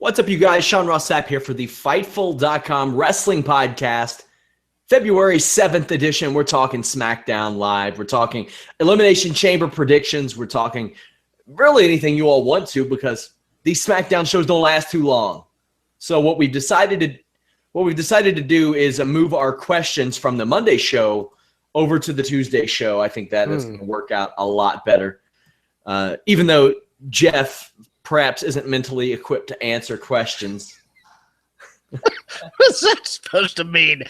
What's up, you guys? Sean Ross Sapp here for the Fightful.com wrestling podcast. February 7th edition. We're talking Smackdown Live. We're talking Elimination Chamber predictions. We're talking really anything you all want to, because these Smackdown shows don't last too long. So what we've decided to do is move our questions from the Monday show over to the Tuesday show. I think that is going to work out a lot better. Even though Jeff perhaps isn't mentally equipped to answer questions. What's that supposed to mean?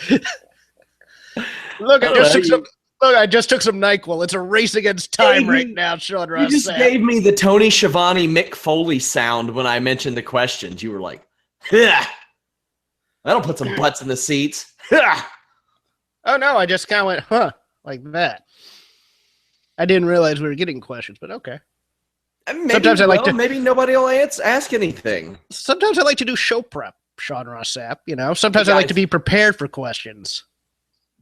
Look, I just took some NyQuil. It's a race against time right now, Sean Ross. You just gave me the Tony Schiavone Mick Foley sound when I mentioned the questions. You were like, yeah. That'll put some butts in the seats. Oh, no, I just kind of went, huh, like that. I didn't realize we were getting questions, but okay. Maybe nobody will ask anything. Sometimes I like to do show prep, Sean Ross Sapp. You know, sometimes I like to be prepared for questions.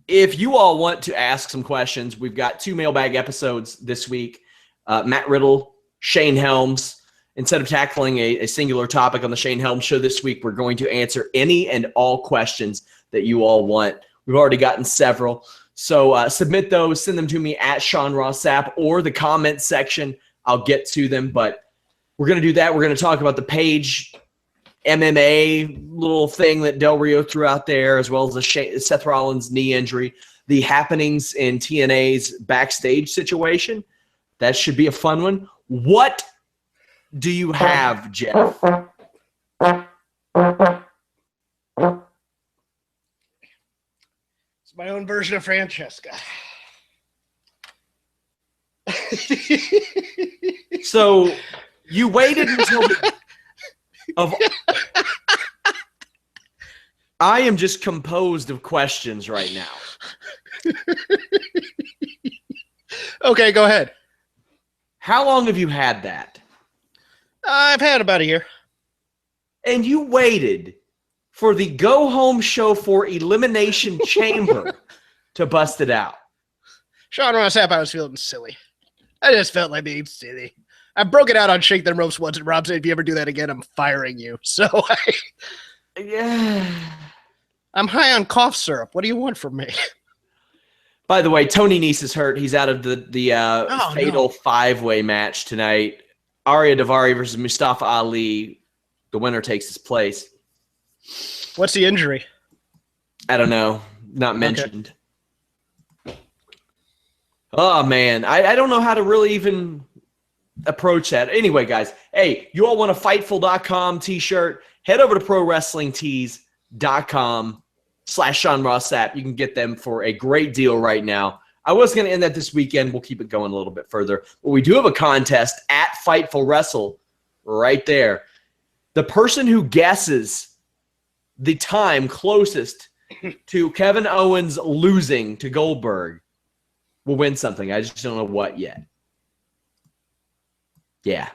If you all want to ask some questions, we've got 2 mailbag episodes this week. Matt Riddle, Shane Helms. Instead of tackling a singular topic on the Shane Helms show this week, we're going to answer any and all questions that you all want. We've already gotten several. So submit those, send them to me at Sean Ross Sapp or the comment section. I'll get to them, but we're going to do that. We're going to talk about the Page MMA little thing that Del Rio threw out there, as well as the Seth Rollins knee injury, the happenings in TNA's backstage situation. That should be a fun one. What do you have, Jeff? It's my own version of Francesca. So you waited until I am just composed of questions right now. Okay, go ahead. How long have you had that? I've had about a year. And you waited for the go-home show for Elimination Chamber to bust it out. Sean Ross Sapp, I was feeling silly. I just felt like being silly. I broke it out on Shake Them Ropes once, and Rob said, if you ever do that again, I'm firing you. So I'm high on cough syrup. What do you want from me? By the way, Tony Nese is hurt. He's out of the fatal 5-way match tonight. Arya Davari versus Mustafa Ali. The winner takes his place. What's the injury? I don't know. Not mentioned. Okay. Oh, man. I don't know how to really even approach that. Anyway, guys, hey, you all want a Fightful.com t-shirt? Head over to ProWrestlingTees.com/Sean Ross Sapp. You can get them for a great deal right now. I was going to end that this weekend. We'll keep it going a little bit further. But we do have a contest at Fightful Wrestle right there. The person who guesses the time closest to Kevin Owens losing to Goldberg will win something. I just don't know what yet. Yeah.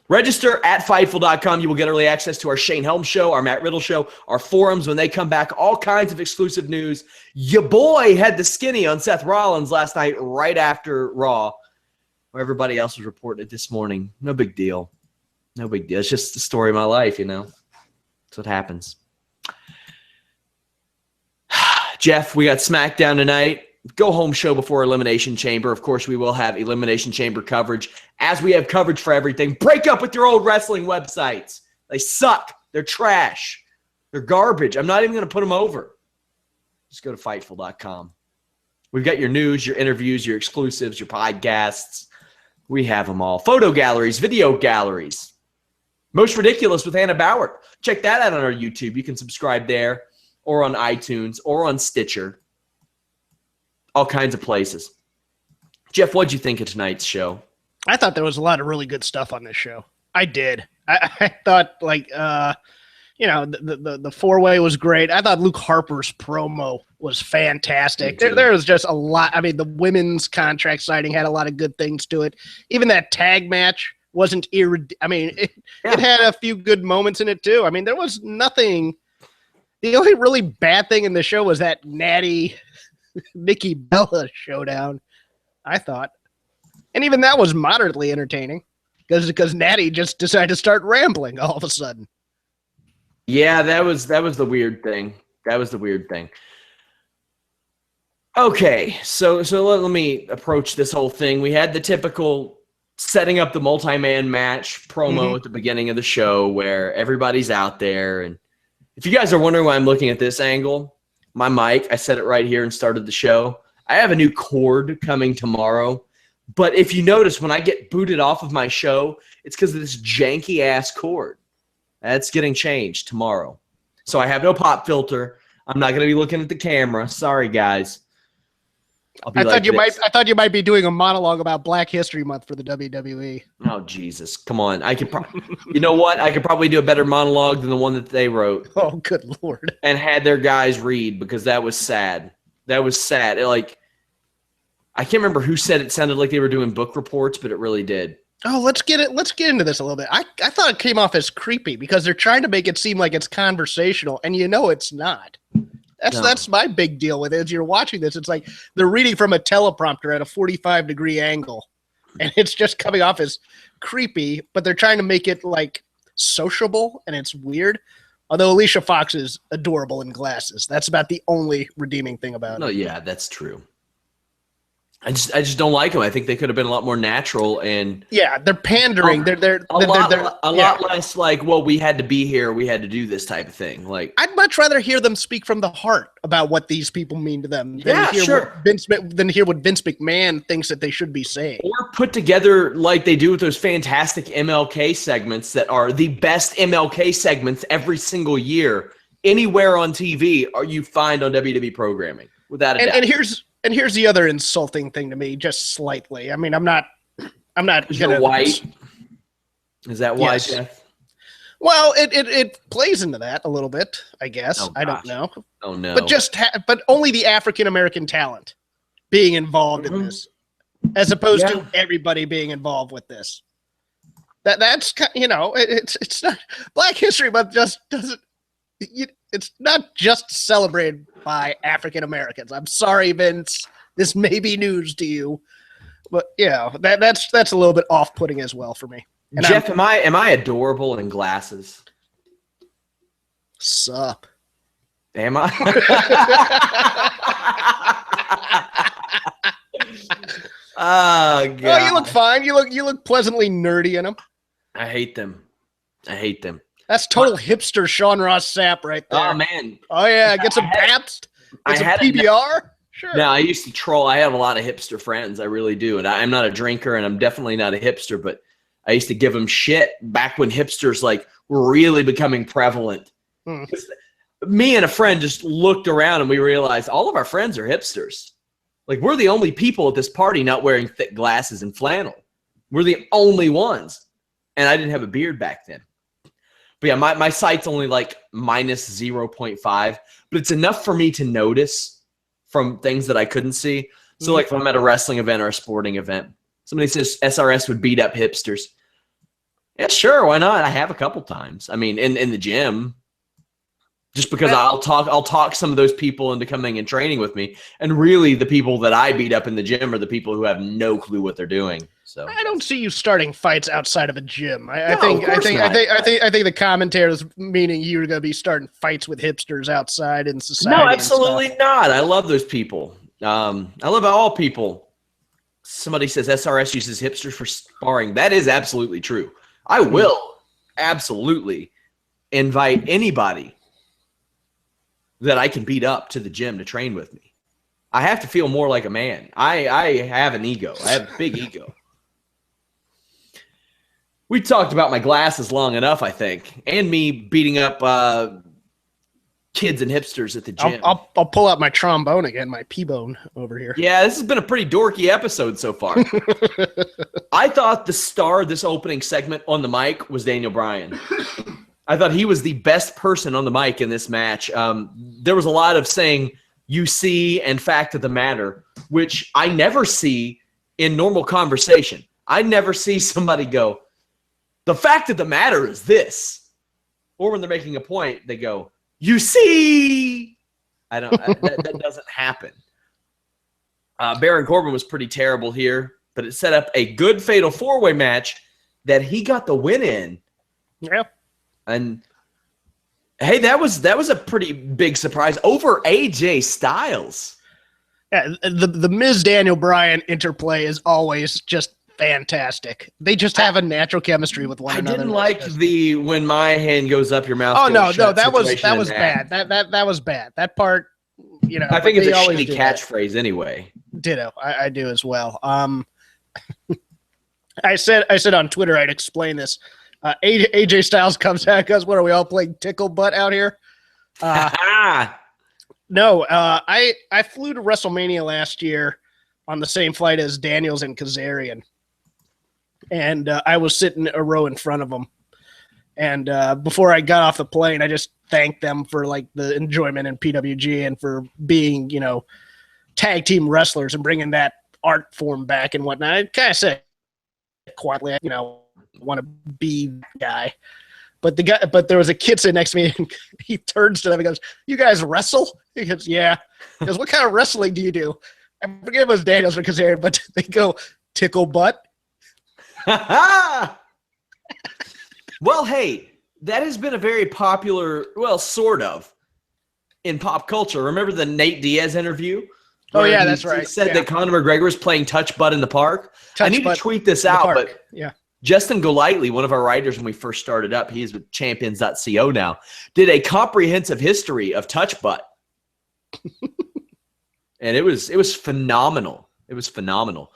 Register at Fightful.com. You will get early access to our Shane Helms show, our Matt Riddle show, our forums when they come back, all kinds of exclusive news. Your boy had the skinny on Seth Rollins last night right after Raw, where everybody else was reporting it this morning. No big deal. No big deal. It's just the story of my life, you know. That's what happens. Jeff, we got Smackdown tonight. Go-home show before Elimination Chamber. Of course, we will have Elimination Chamber coverage, as we have coverage for everything. Break up with your old wrestling websites. They suck. They're trash. They're garbage. I'm not even going to put them over. Just go to Fightful.com. We've got your news, your interviews, your exclusives, your podcasts. We have them all. Photo galleries, video galleries. Most Ridiculous with Hannah Bauer. Check that out on our YouTube. You can subscribe there, or on iTunes, or on Stitcher. All kinds of places. Jeff, what'd you think of tonight's show? I thought there was a lot of really good stuff on this show. I did. I thought, like, the 4-way was great. I thought Luke Harper's promo was fantastic. There was just a lot. I mean, the women's contract signing had a lot of good things to it. Even that tag match wasn't it had a few good moments in it, too. I mean, there was nothing. The only really bad thing in the show was that natty Nikki Bella showdown, I thought. And even that was moderately entertaining because Natty just decided to start rambling all of a sudden. Yeah, that was the weird thing. That was the weird thing. Okay, so let me approach this whole thing. We had the typical setting up the multi-man match promo at the beginning of the show where everybody's out there. And if you guys are wondering why I'm looking at this angle, my mic, I said it right here and started the show. I have a new cord coming tomorrow. But if you notice, when I get booted off of my show, it's because of this janky-ass cord. That's getting changed tomorrow. So I have no pop filter. I'm not going to be looking at the camera. Sorry, guys. I thought you might be doing a monologue about Black History Month for the WWE. Oh, Jesus. Come on. I could you know what? I could probably do a better monologue than the one that they wrote. Oh, good Lord. And had their guys read, because that was sad. That was sad. I can't remember who said it sounded like they were doing book reports, but it really did. Oh, let's get into this a little bit. I thought it came off as creepy because they're trying to make it seem like it's conversational, and it's not. That's my big deal with it. As you're watching this, it's like they're reading from a teleprompter at a 45-degree angle, and it's just coming off as creepy, but they're trying to make it like sociable, and it's weird. Although Alicia Fox is adorable in glasses. That's about the only redeeming thing about it. No, yeah, that's true. I just don't like them. I think they could have been a lot more natural, and yeah, they're pandering. They're a lot less like, well, we had to be here, we had to do this type of thing. Like, I'd much rather hear them speak from the heart about what these people mean to them than hear what Vince McMahon thinks that they should be saying, or put together like they do with those fantastic MLK segments that are the best MLK segments every single year anywhere on TV or you find on WWE programming, without a doubt. And here's the other insulting thing to me, just slightly. I mean, I'm not You're white. Is that why, yes. Jeff? Well, it plays into that a little bit, I guess. Oh, I don't know. Oh no. But but only the African American talent being involved in this, as opposed to everybody being involved with this. That's it's not Black History Month. Just doesn't. It's not just celebrated by African Americans. I'm sorry, Vince. This may be news to you, but that's a little bit off-putting as well for me. And Jeff, am I adorable in glasses? Sup? Am I? Oh God! Oh, you look fine. You look pleasantly nerdy in them. I hate them. That's total hipster Sean Ross Sapp right there. Oh, man. Oh, yeah. Get some Pabst. Get some PBR. Sure. No, I used to troll. I have a lot of hipster friends. I really do. And I'm not a drinker, and I'm definitely not a hipster, but I used to give them shit back when hipsters were really becoming prevalent. Me and a friend just looked around, and we realized all of our friends are hipsters. Like, we're the only people at this party not wearing thick glasses and flannel. We're the only ones. And I didn't have a beard back then. But yeah, my sight's only like minus 0.5, but it's enough for me to notice from things that I couldn't see. So like if I'm at a wrestling event or a sporting event, somebody says SRS would beat up hipsters. Yeah, sure, why not? I have a couple times. I mean, in the gym, just because I'll talk some of those people into coming and training with me. And really the people that I beat up in the gym are the people who have no clue what they're doing. So I don't see you starting fights outside of a gym. I think the commentators meaning you were going to be starting fights with hipsters outside in society. No, absolutely not. I love those people. I love all people. Somebody says SRS uses hipsters for sparring. That is absolutely true. I will absolutely invite anybody that I can beat up to the gym to train with me. I have to feel more like a man. I have an ego. I have a big ego. We talked about my glasses long enough, I think, and me beating up kids and hipsters at the gym. I'll pull out my trombone again, my P-bone over here. Yeah, this has been a pretty dorky episode so far. I thought the star of this opening segment on the mic was Daniel Bryan. I thought he was the best person on the mic in this match. There was a lot of saying, you see, and fact of the matter, which I never see in normal conversation. I never see somebody go, the fact of the matter is this. Or when they're making a point, they go, you see. That doesn't happen. Baron Corbin was pretty terrible here, but it set up a good fatal four-way match that he got the win in. Yeah. And Hey, that was a pretty big surprise over AJ Styles. Yeah, the Miz Daniel Bryan interplay is always just fantastic. They just have a natural chemistry with one another. I didn't like the when my hand goes up, your mouth. Oh goes no, shut that was situation bad. That was bad. That part, you know. I think it's a always shitty catchphrase anyway. Ditto. I do as well. I said on Twitter I'd explain this. AJ Styles comes out and goes, "What are we all playing tickle butt out here?" No, I flew to WrestleMania last year on the same flight as Daniels and Kazarian, and I was sitting a row in front of them. And before I got off the plane, I just thanked them for like the enjoyment in PWG and for being, you know, tag team wrestlers and bringing that art form back and whatnot. I kind of said quietly, you know, want to be that guy. But there was a kid sitting next to me, and he turns to them and goes, "You guys wrestle?" He goes, "Yeah." He goes, "What kind of wrestling do you do?" I forget it was Daniels or Kazarian, but they go tickle butt. Well, hey, that has been a very popular, well, sort of, in pop culture. Remember the Nate Diaz interview? Oh yeah, that's right. He said that Conor McGregor was playing touch butt in the park. I need to tweet this out, but yeah. Justin Golightly, one of our writers when we first started up, he's with champions.co now, did a comprehensive history of touch butt. And it was phenomenal. It was phenomenal.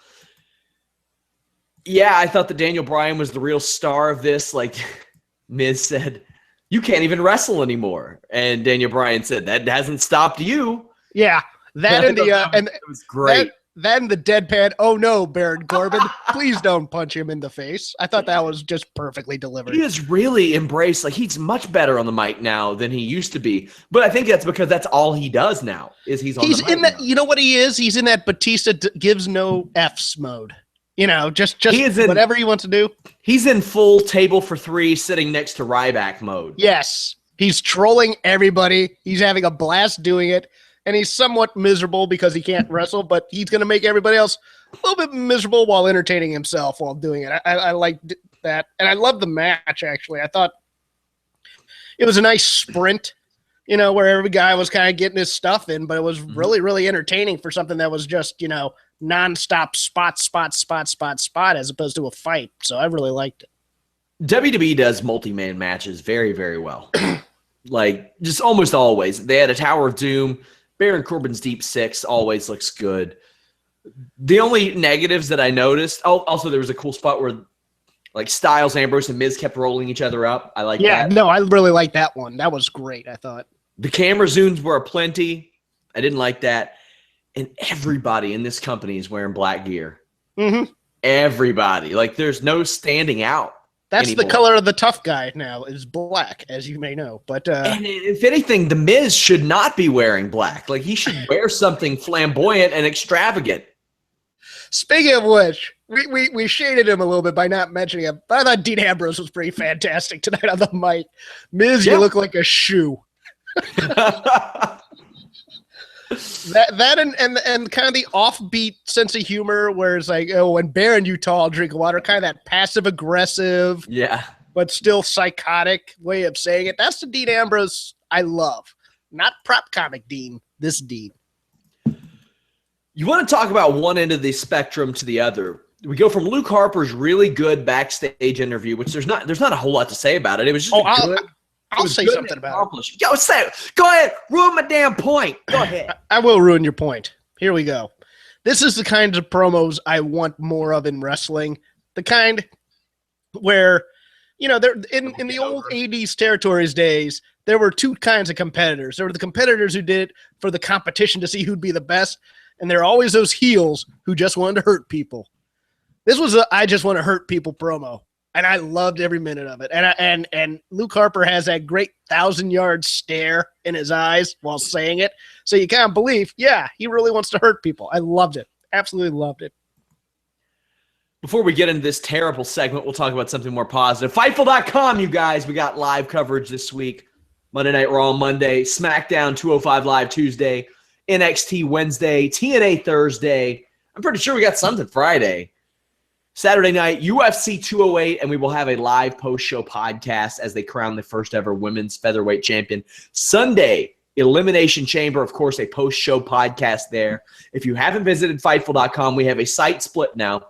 Yeah, I thought that Daniel Bryan was the real star of this. Like Miz said, "You can't even wrestle anymore." And Daniel Bryan said, "That hasn't stopped you." Yeah. That and and it was great. Then the deadpan, "Oh no, Baron Corbin, please don't punch him in the face." I thought that was just perfectly delivered. He has really embraced, like, he's much better on the mic now than he used to be. But I think that's because that's all he does now is he's on the mic in that. now. You know what he is? He's in that Batista gives no F's mode. You know, just whatever he wants to do. He's in full table for three, sitting next to Ryback mode. Yes, he's trolling everybody. He's having a blast doing it. And he's somewhat miserable because he can't wrestle, but he's going to make everybody else a little bit miserable while entertaining himself while doing it. I liked that. And I love the match, actually. I thought it was a nice sprint, you know, where every guy was kind of getting his stuff in, but it was really, really entertaining for something that was just, you know, nonstop spot as opposed to a fight. So I really liked it. WWE does multi-man matches very, very well. Like, just almost always. They had a Tower of Doom. Baron Corbin's Deep Six always looks good. The only negatives that I noticed, also there was a cool spot where like Styles, Ambrose, and Miz kept rolling each other up. I like that. Yeah, no, I really like that one. That was great, I thought. The camera zooms were aplenty. I didn't like that. And everybody in this company is wearing black gear. Mm-hmm. Everybody. Like, there's no standing out. That's anymore. The color of the tough guy now is black, as you may know. But and if anything, the Miz should not be wearing black. Like, he should wear something flamboyant and extravagant. Speaking of which, we shaded him a little bit by not mentioning him. But I thought Dean Ambrose was pretty fantastic tonight on the mic. Miz, you look like a shoe. That and kind of the offbeat sense of humor where it's like, oh, when Baron Utah, I'll drink water, kind of that passive aggressive, but still psychotic way of saying it. That's the Dean Ambrose I love. Not prop comic Dean, this Dean. You want to talk about one end of the spectrum to the other. We go from Luke Harper's really good backstage interview, which there's not a whole lot to say about it. It was just good. I'll say something about it. Yo, say it. Go ahead. Ruin my damn point. Go ahead. I will ruin your point. Here we go. This is the kind of promos I want more of in wrestling. The kind where, you know, in the old 80s territories days, there were two kinds of competitors. There were the competitors who did it for the competition to see who'd be the best, and there are always those heels who just wanted to hurt people. This was a I just want to hurt people promo. And I loved every minute of it. And Luke Harper has that great 1,000-yard stare in his eyes while saying it. So you can't believe, yeah, he really wants to hurt people. I loved it. Absolutely loved it. Before we get into this terrible segment, we'll talk about something more positive. Fightful.com, you guys. We got live coverage this week. Monday Night Raw Monday, SmackDown 205 Live Tuesday, NXT Wednesday, TNA Thursday. I'm pretty sure we got something Friday. Saturday night, UFC 208, and we will have a live post-show podcast as they crown the first ever women's featherweight champion. Sunday, Elimination Chamber, of course, a post-show podcast there. If you haven't visited Fightful.com, we have a site split now.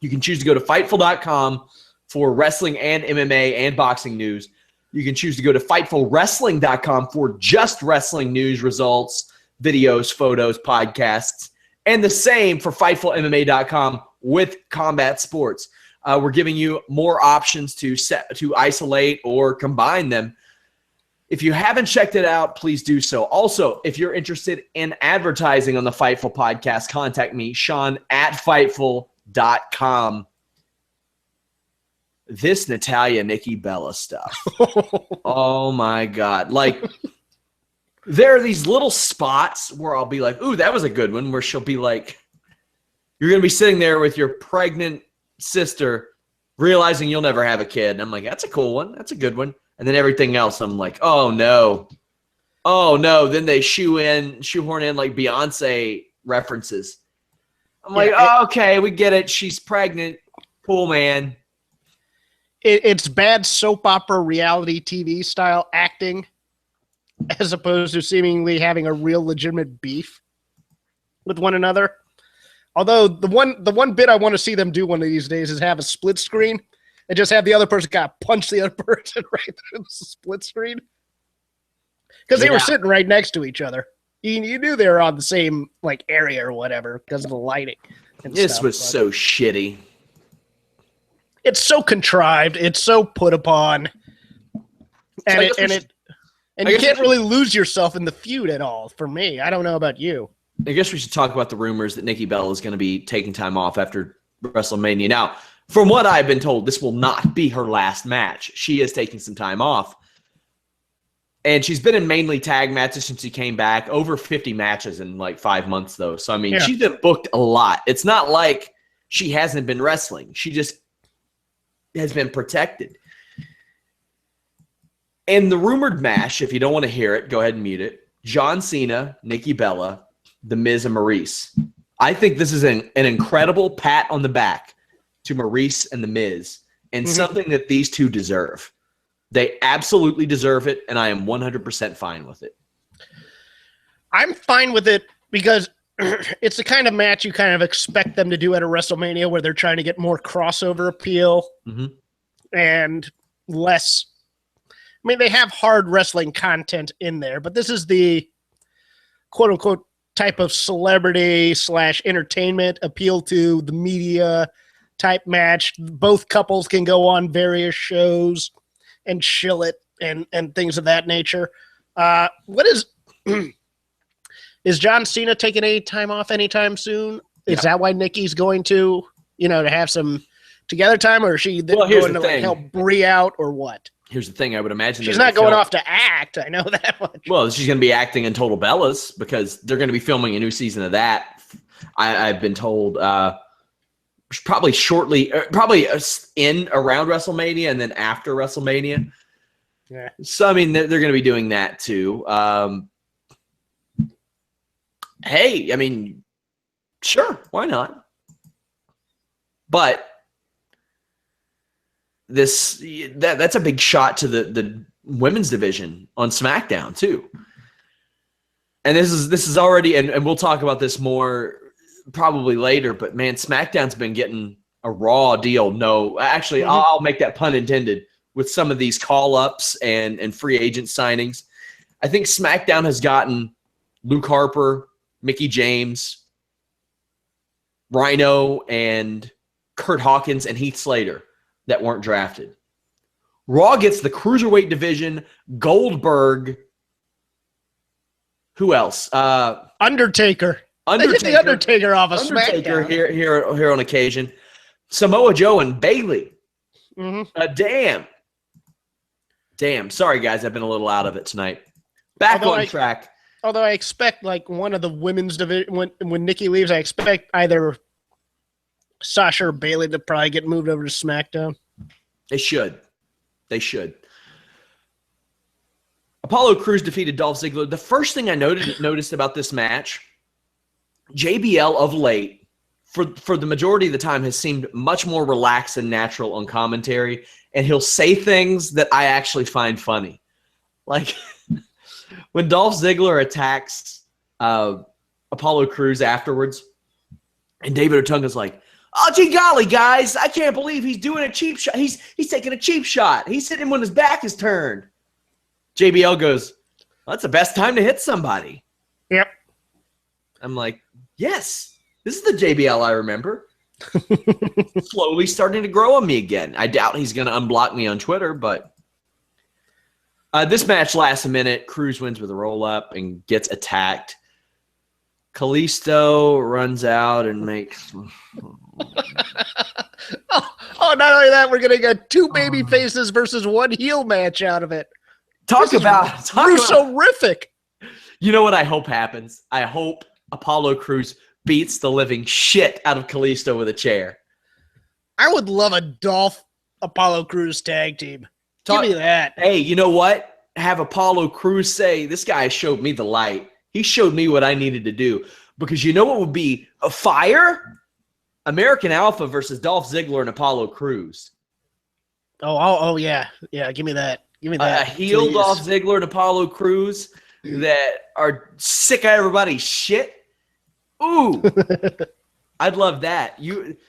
You can choose to go to Fightful.com for wrestling and MMA and boxing news. You can choose to go to FightfulWrestling.com for just wrestling news, results, videos, photos, podcasts, and the same for FightfulMMA.com with combat sports. We're giving you more options to isolate or combine them. If you haven't checked it out, please do so. Also, if you're interested in advertising on the Fightful podcast, contact me, Sean at Fightful.com. This Natalya Nikki Bella stuff. Oh my God. Like, there are these little spots where I'll be like, ooh, that was a good one, where she'll be like, you're going to be sitting there with your pregnant sister realizing you'll never have a kid. And I'm like, that's a cool one. That's a good one. And then everything else, I'm like, oh no. Oh no. Then they shoehorn in like Beyonce references. I'm like, oh, okay, we get it. She's pregnant. Cool, man. It's bad soap opera reality TV style acting as opposed to seemingly having a real legitimate beef with one another. Although the one bit I want to see them do one of these days is have a split screen and just have the other person kind of punch the other person right through the split screen. Because they were sitting right next to each other. You knew they were on the same like area or whatever because of the lighting. This was so shitty. It's so contrived. It's so put upon, and you can't really lose yourself in the feud at all. For me, I don't know about you. I guess we should talk about the rumors that Nikki Bella is going to be taking time off after WrestleMania. Now, from what I've been told, this will not be her last match. She is taking some time off. And she's been in mainly tag matches since she came back. Over 50 matches in like 5 months, though. So, I mean, she's been booked a lot. It's not like she hasn't been wrestling. She just has been protected. And the rumored match, if you don't want to hear it, go ahead and mute it. John Cena, Nikki Bella, The Miz, and Maurice. I think this is an incredible pat on the back to Maurice and The Miz, and something that these two deserve. They absolutely deserve it, and I am 100% fine with it. I'm fine with it because it's the kind of match you kind of expect them to do at a WrestleMania where they're trying to get more crossover appeal and less. I mean, they have hard wrestling content in there, but this is the quote unquote type of celebrity / entertainment appeal to the media type match. Both couples can go on various shows and shill it and things of that nature. What is John Cena taking any time off anytime soon? Is that why Nikki's going to have some together time, or is she going to like help Brie out, or what? Here's the thing. I would imagine she's not going off to act. I know that much. Well, she's going to be acting in Total Bellas because they're going to be filming a new season of that. I've been told probably shortly, probably in around WrestleMania and then after WrestleMania. Yeah. So, I mean, they're going to be doing that too. Hey, I mean, sure, why not? But that's a big shot to the women's division on Smackdown too. And this is already, and we'll talk about this more probably later, but man, SmackDown's been getting a raw deal. No, actually, I'll make that pun intended with some of these call-ups and free agent signings. I think SmackDown has gotten Luke Harper, Mickie James, Rhino, and Kurt Hawkins and Heath Slater that weren't drafted. Raw gets the Cruiserweight division, Goldberg. Who else? Undertaker. They get the Undertaker off of SmackDown. Here on occasion. Samoa Joe and Bayley. Damn. Sorry, guys. I've been a little out of it tonight. Back on track. Although I expect like one of the women's division, when Nikki leaves, I expect either Sasha or Bayley to probably get moved over to SmackDown. They should. Apollo Crews defeated Dolph Ziggler. The first thing I noticed about this match, JBL of late for the majority of the time, has seemed much more relaxed and natural on commentary, and he'll say things that I actually find funny. Like when Dolph Ziggler attacks Apollo Crews afterwards, and David Otunga's like, "Oh, gee golly, guys, I can't believe he's doing a cheap shot. He's taking a cheap shot. He's hitting him when his back is turned." JBL goes, "Well, that's the best time to hit somebody." Yep. I'm like, yes, this is the JBL I remember. Slowly starting to grow on me again. I doubt he's going to unblock me on Twitter, but this match lasts a minute. Crews wins with a roll-up and gets attacked. Kalisto runs out and makes... not only that, we're going to get 2 baby faces versus 1 heel match out of it. Talk about Russo-rific. You know what I hope happens? I hope Apollo Crews beats the living shit out of Kalisto with a chair. I would love a Dolph Apollo Crews tag team. Give me that. Hey, you know what? Have Apollo Crews say, "This guy showed me the light. He showed me what I needed to do." Because you know what would be a fire? American Alpha versus Dolph Ziggler and Apollo Crews. Oh yeah. Yeah, give me that. Give me that. A heel Dolph Ziggler and Apollo Crews that are sick of everybody's shit. Ooh. I'd love that.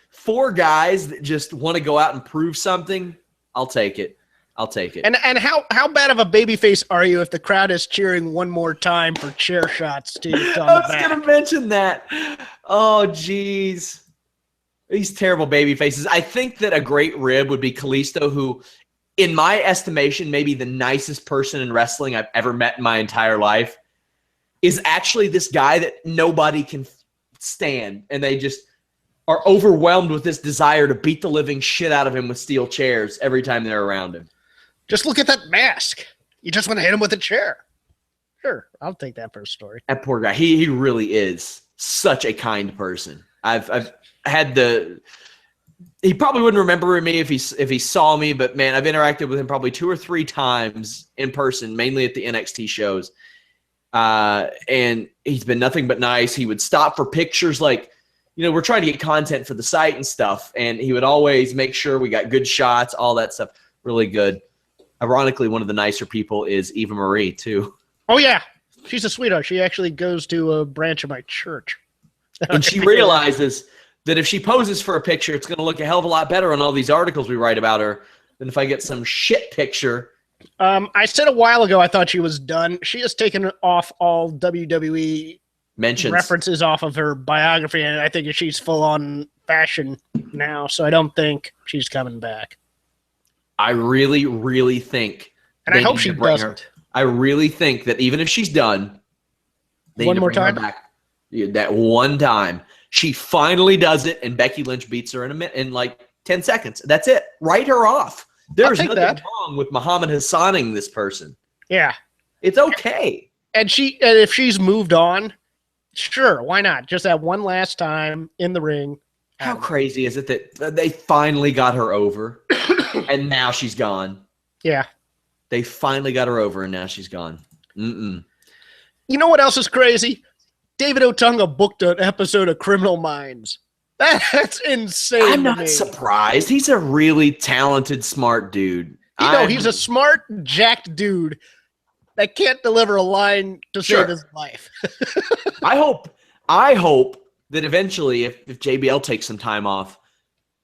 4 guys that just want to go out and prove something. I'll take it. And how bad of a babyface are you if the crowd is cheering one more time for chair shots to you? I was going to mention that. Oh, geez. These terrible baby faces. I think that a great rib would be Kalisto, who, in my estimation, maybe the nicest person in wrestling I've ever met in my entire life, is actually this guy that nobody can stand. And they just are overwhelmed with this desire to beat the living shit out of him with steel chairs every time they're around him. Just look at that mask. You just want to hit him with a chair. Sure, I'll take that for a story. That poor guy. He really is such a kind person. I've had the. He probably wouldn't remember me if he saw me, but man, I've interacted with him probably 2 or 3 times in person, mainly at the NXT shows. And he's been nothing but nice. He would stop for pictures, like, we're trying to get content for the site and stuff, and he would always make sure we got good shots, all that stuff. Really good. Ironically, one of the nicer people is Eva Marie, too. Oh, yeah. She's a sweetheart. She actually goes to a branch of my church. And she realizes that if she poses for a picture, it's going to look a hell of a lot better on all these articles we write about her than if I get some shit picture. I said a while ago I thought she was done. She has taken off all WWE mentions references off of her biography, and I think she's full on fashion now, so I don't think she's coming back. I really, really think, and I hope she doesn't. I really think that even if she's done, they one more time back. That one time she finally does it, and Becky Lynch beats her in like 10 seconds. That's it. Write her off. There's nothing wrong with Muhammad Hassaning this person. Yeah, it's okay. And if she's moved on, sure, why not? Just that one last time in the ring. How crazy is it that they finally got her over, and now she's gone? Yeah. They finally got her over, and now she's gone. Mm-mm. You know what else is crazy? David Otunga booked an episode of Criminal Minds. That's insane. I'm not surprised. He's a really talented, smart dude. He's a smart, jacked dude that can't deliver a line to save his life. I hope that eventually, if JBL takes some time off,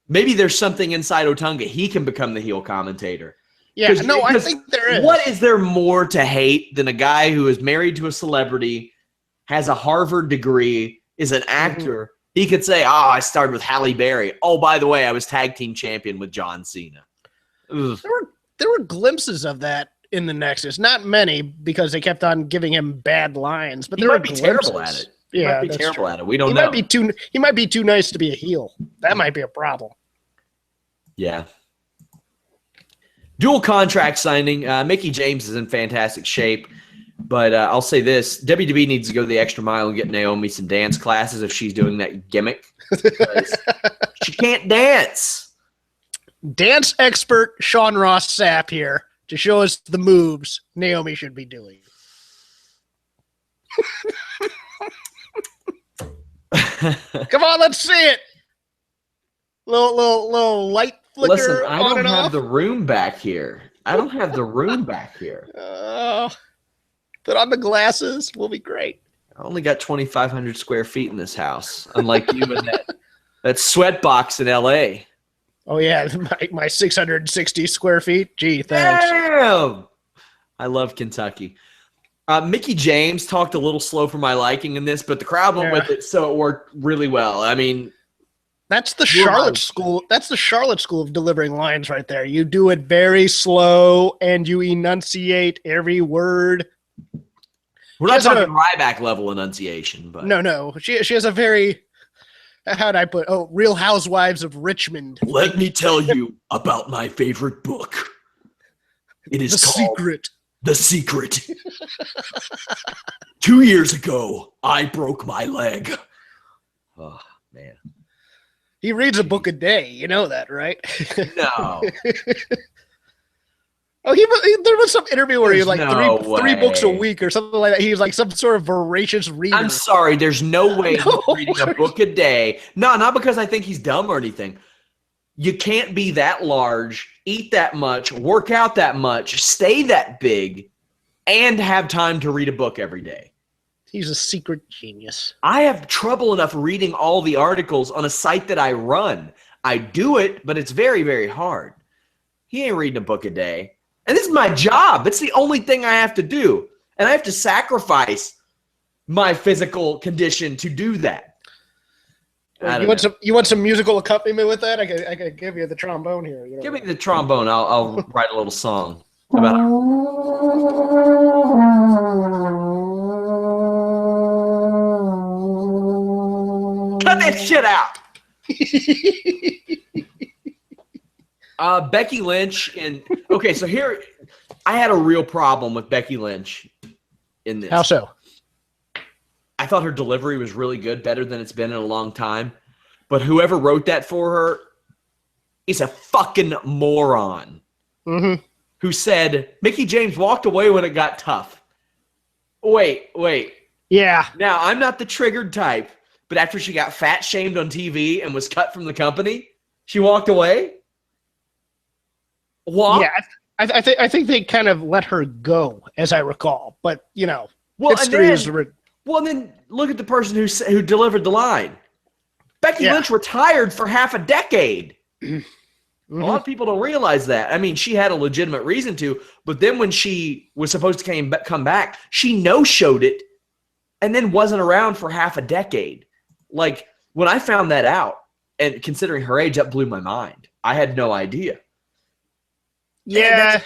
maybe there's something inside Otunga. He can become the heel commentator. Yeah, I think there is. What is there more to hate than a guy who is married to a celebrity, has a Harvard degree, is an actor? He could say, I started with Halle Berry. Oh, by the way, I was tag team champion with John Cena. Ugh. There were glimpses of that in the Nexus. Not many, because they kept on giving him bad lines. But he might be terrible at it. He might be terrible at it. We don't know. He might be too nice to be a heel. That might be a problem. Yeah. Dual contract signing. Mickie James is in fantastic shape. But I'll say this. WWE needs to go the extra mile and get Naomi some dance classes if she's doing that gimmick. She can't dance. Dance expert Sean Ross Sapp here to show us the moves Naomi should be doing. Come on, let's see it. Little light flicker. Listen, I on don't and have off. the room back here. I don't have the room back here. Put on the glasses. We'll be great. I only got 2,500 square feet in this house, unlike you and that sweat box in L.A. Oh, yeah, my 660 square feet. Gee, thanks. Damn! I love Kentucky. Mickey James talked a little slow for my liking in this, but the crowd went with it, so it worked really well. I mean, that's the Charlotte school. That's the Charlotte school of delivering lines right there. You do it very slow, and you enunciate every word. We're not talking Ryback level enunciation, but no. She has a very, how'd I put? Oh, Real Housewives of Richmond. Let me tell you about my favorite book. It is called The Secret. 2 years ago, I broke my leg. Oh, man. He reads a book a day. You know that, right? No. Oh, there was some interview where he was like three books a week or something like that. He was like some sort of voracious reader. I'm sorry. There's no way he's reading a book a day. No, not because I think he's dumb or anything. You can't be that large, eat that much, work out that much, stay that big, and have time to read a book every day. He's a secret genius. I have trouble enough reading all the articles on a site that I run. I do it, but it's very, very hard. He ain't reading a book a day. And this is my job. It's the only thing I have to do. And I have to sacrifice my physical condition to do that. You want some musical accompaniment with that? I could give you the trombone here. You know? Give me the trombone. I'll write a little song about it. Cut that shit out. Becky Lynch so here I had a real problem with Becky Lynch in this. How so? I thought her delivery was really good, better than it's been in a long time. But whoever wrote that for her is a fucking moron. Mm-hmm. Who said Mickey James walked away when it got tough. Wait. Yeah. Now, I'm not the triggered type, but after she got fat shamed on TV and was cut from the company, she walked away? What? Yeah, I think they kind of let her go, as I recall. But, history is written. Well, then look at the person who delivered the line. Becky Lynch retired for half a decade. Mm-hmm. A lot of people don't realize that. I mean, she had a legitimate reason to, but then when she was supposed to come back, she no-showed it and then wasn't around for half a decade. Like, when I found that out, and considering her age, that blew my mind. I had no idea. Yeah.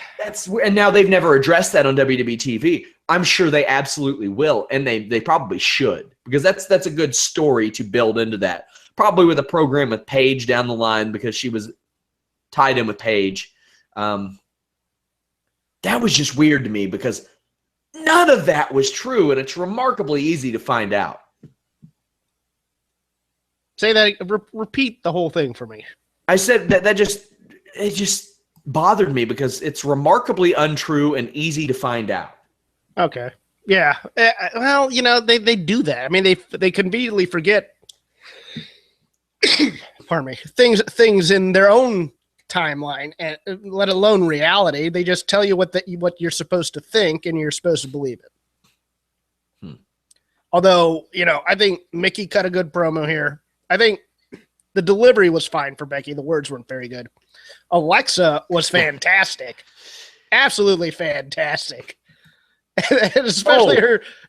And now they've never addressed that on WWE TV. I'm sure they absolutely will, and they probably should, because that's a good story to build into that. Probably with a program with Paige down the line, because she was tied in with Paige. That was just weird to me, because none of that was true, and it's remarkably easy to find out. Say that. Repeat the whole thing for me. I said that it just bothered me because it's remarkably untrue and easy to find out. Okay. Yeah. Well, they do that. I mean, they conveniently forget. Pardon me. Things in their own timeline, and let alone reality. They just tell you what you're supposed to think, and you're supposed to believe it. Although, I think Mickey cut a good promo here. I think the delivery was fine for Becky. The words weren't very good. Alexa was fantastic. Absolutely fantastic. And especially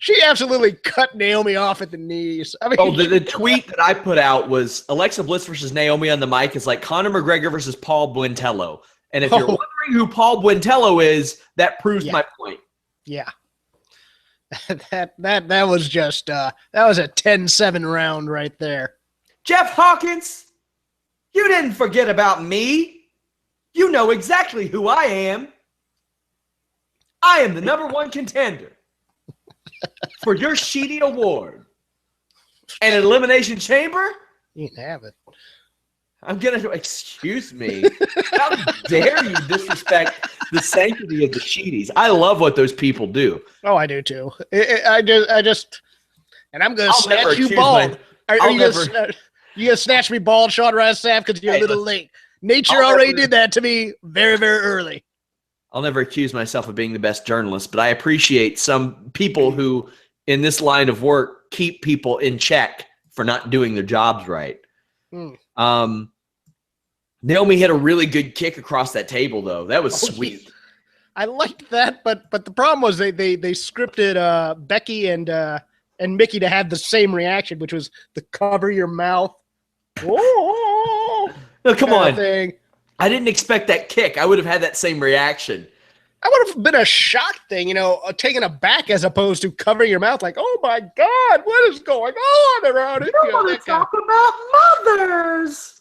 she absolutely cut Naomi off at the knees. I mean, the tweet that I put out was Alexa Bliss versus Naomi on the mic is like Conor McGregor versus Paul Buentello. And if you're wondering who Paul Buentello is, that proves my point. Yeah. That was just that was a 10-7 round right there. Jeff Hawkins, you didn't forget about me. You know exactly who I am. I am the #1 contender for your Sheedy Award. And an Elimination Chamber? You can have it. I'm going to, excuse me. How dare you disrespect the sanctity of the Sheedies? I love what those people do. Oh, I do too. And I'm going to snatch you bald. You gonna snatch me bald, Sean Rice Sapp, because you're a little late. Nature already did that to me very, very early. I'll never accuse myself of being the best journalist, but I appreciate some people who, in this line of work, keep people in check for not doing their jobs right. Naomi hit a really good kick across that table, though. That was sweet. I liked that, but the problem was they scripted Becky and Mickey to have the same reaction, which was the cover your mouth. Whoa, no, come on. Thing. I didn't expect that kick. I would have had that same reaction. I would have been a shock thing, taken aback as opposed to covering your mouth like, oh my God, what is going on around here? You want to talk about mothers.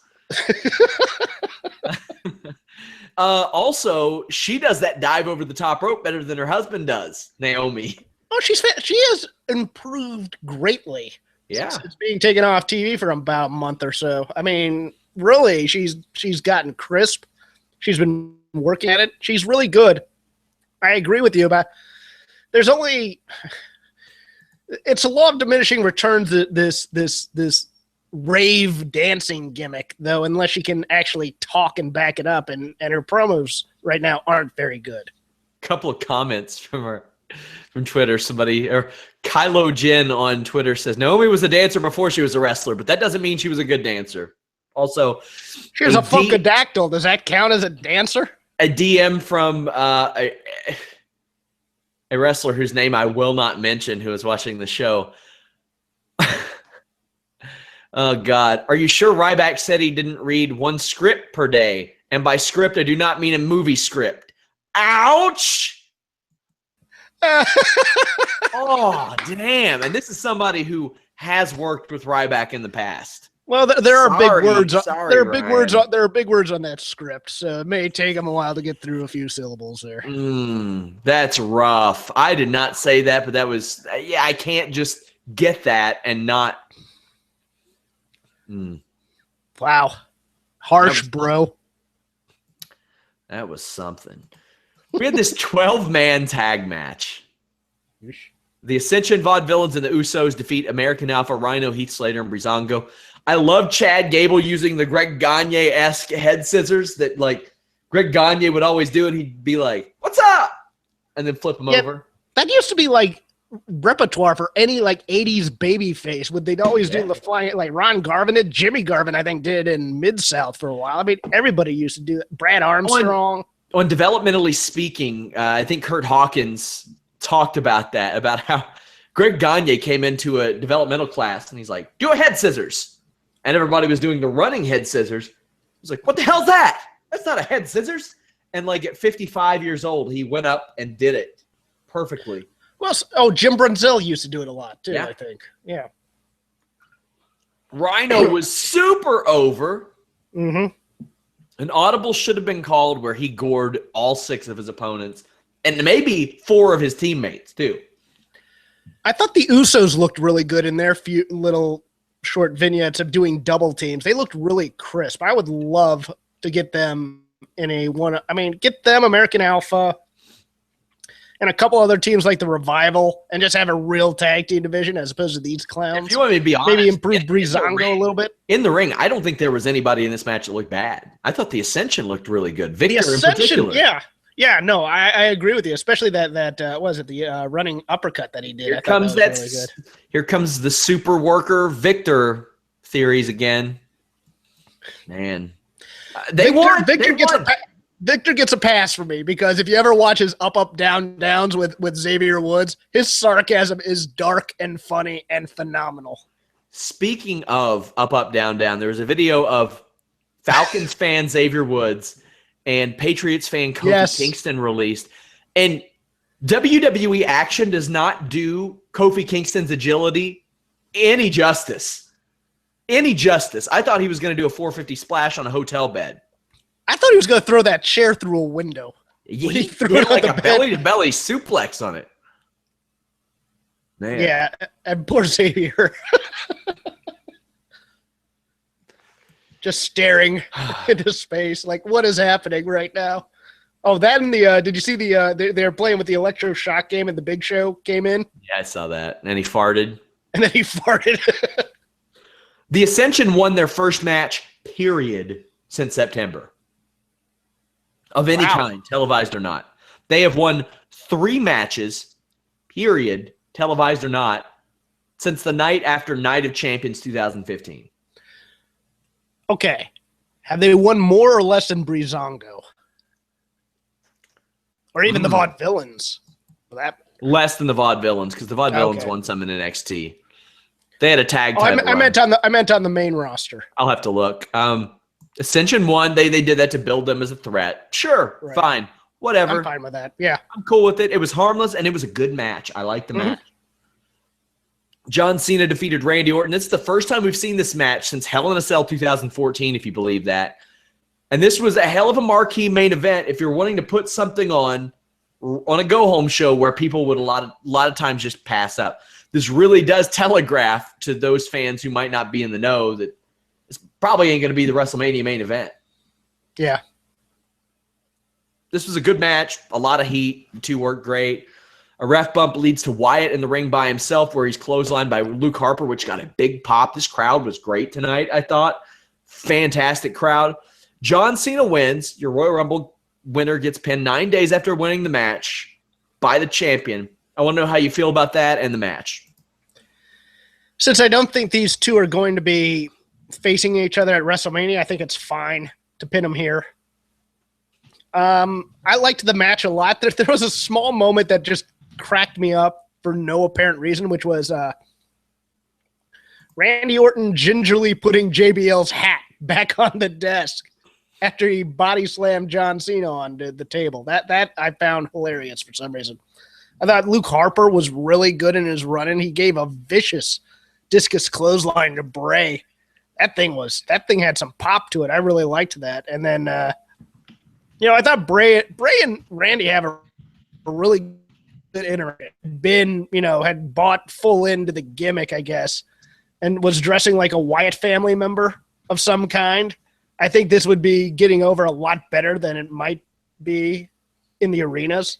Also, she does that dive over the top rope better than her husband does, Naomi. Oh, she has improved greatly. Yeah, since being taken off TV for about a month or so. I mean, really, she's gotten crisp. She's been working at it. She's really good. I agree with you about. There's only. It's a law of diminishing returns. This rave dancing gimmick, though, unless she can actually talk and back it up, and her promos right now aren't very good. Couple of comments from Twitter. Somebody, or Kylo Jin on Twitter, says Naomi was a dancer before she was a wrestler, but that doesn't mean she was a good dancer. Also, she was a funkadactyl. Does that count as a dancer? A DM from a wrestler whose name I will not mention, who is watching the show. Oh, God. Are you sure Ryback said he didn't read one script per day? And by script, I do not mean a movie script. Ouch! Oh, damn. And this is somebody who has worked with Ryback in the past. Well, there are big words. There are big Ryan. words. There are big words on that script, so it may take him a while to get through a few syllables there. That's rough. I did not say that, but that was I can't just get that and not. Wow, harsh, bro. That was something. We had this 12-man tag match. The Ascension Vaudevillains and the Usos defeat American Alpha, Rhino, Heath Slater, and Breezango. I love Chad Gable using the Greg Gagne-esque head scissors that, like, Greg Gagne would always do, and he'd be like, "What's up?" and then flip him over. That used to be, like, repertoire for any, like, 80s baby face. They'd always do the flying, like, Ron Garvin did. Jimmy Garvin, I think, did in Mid-South for a while. I mean, everybody used to do that. Brad Armstrong. On developmentally speaking, I think Kurt Hawkins talked about that, about how Greg Gagne came into a developmental class, and he's like, "Do a head scissors." And everybody was doing the running head scissors. He's like, "What the hell's that? That's not a head scissors." And like at 55 years old, he went up and did it perfectly. Well, Jim Brunzell used to do it a lot too, I think. Yeah. Rhino was super over. Mm-hmm. An audible should have been called where he gored all 6 of his opponents and maybe 4 of his teammates too. I thought the Usos looked really good in their few little short vignettes of doing double teams. They looked really crisp. I would love to get them in get them, American Alpha, and a couple other teams like the Revival, and just have a real tag team division as opposed to these clowns. If you want me to be honest, maybe improve Breezango a little bit. In the ring, I don't think there was anybody in this match that looked bad. I thought the Ascension looked really good. Victor in particular. Yeah, no, I agree with you, especially that was it the running uppercut that he did. Here comes the super worker Victor theories again. Man, Victor gets a pass for me because if you ever watch his up, down, downs with Xavier Woods, his sarcasm is dark and funny and phenomenal. Speaking of up, down, down, there was a video of Falcons fan Xavier Woods and Patriots fan Kofi Kingston released. And WWE Action does not do Kofi Kingston's agility any justice. I thought he was going to do a 450 splash on a hotel bed. I thought he was going to throw that chair through a window. He threw it like a belly-to-belly suplex on it. Man. Yeah, and poor Xavier. Just staring into space, like, what is happening right now? Oh, that and did you see they're playing with the electroshock game and the Big Show came in? Yeah, I saw that. And he farted. And then he farted. The Ascension won their first match, period, since September. Of any kind, televised or not. They have won 3 matches, period, televised or not, since the night after Night of Champions 2015. Okay. Have they won more or less than Breezango? Or even the Vaudevillains? Less than the Vaudevillains, because the Vaudevillains won some in NXT. They had a tag title. I meant on the main roster. I'll have to look. Ascension won. They did that to build them as a threat. Sure, fine, whatever. I'm fine with that. Yeah, I'm cool with it. It was harmless and it was a good match. I liked the match. John Cena defeated Randy Orton. This is the first time we've seen this match since Hell in a Cell 2014, if you believe that. And this was a hell of a marquee main event. If you're wanting to put something on a go-home show where people would a lot of times just pass up. This really does telegraph to those fans who might not be in the know that it's probably ain't going to be the WrestleMania main event. Yeah. This was a good match. A lot of heat. The two worked great. A ref bump leads to Wyatt in the ring by himself where he's clotheslined by Luke Harper, which got a big pop. This crowd was great tonight, I thought. Fantastic crowd. John Cena wins. Your Royal Rumble winner gets pinned 9 days after winning the match by the champion. I want to know how you feel about that and the match. Since I don't think these two are going to be facing each other at WrestleMania, I think it's fine to pin them here. I liked the match a lot. There was a small moment that just cracked me up for no apparent reason, which was Randy Orton gingerly putting JBL's hat back on the desk after he body slammed John Cena onto the table. That I found hilarious for some reason. I thought Luke Harper was really good in his run-in. He gave a vicious discus clothesline to Bray. That thing had some pop to it. I really liked that. And then, I thought Bray and Randy have a really good interaction. Had bought full into the gimmick, I guess, and was dressing like a Wyatt family member of some kind. I think this would be getting over a lot better than it might be in the arenas,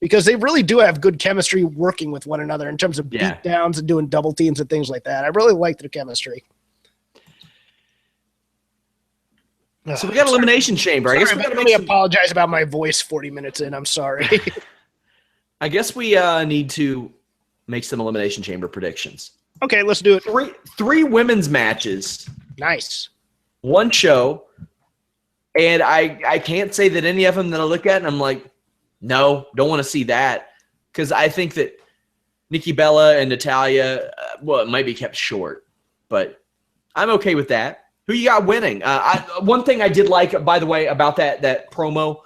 because they really do have good chemistry working with one another in terms of beatdowns and doing double teams and things like that. I really like their chemistry. So we got Elimination Chamber. I guess we got to apologize about my voice 40 minutes in. I'm sorry. I guess we need to make some Elimination Chamber predictions. Okay, let's do it. Three women's matches. Nice. One show. And I can't say that any of them that I look at and I'm like, no, don't want to see that. Because I think that Nikki Bella and Natalya, it might be kept short. But I'm okay with that. Who you got winning? One thing I did like, by the way, about that promo,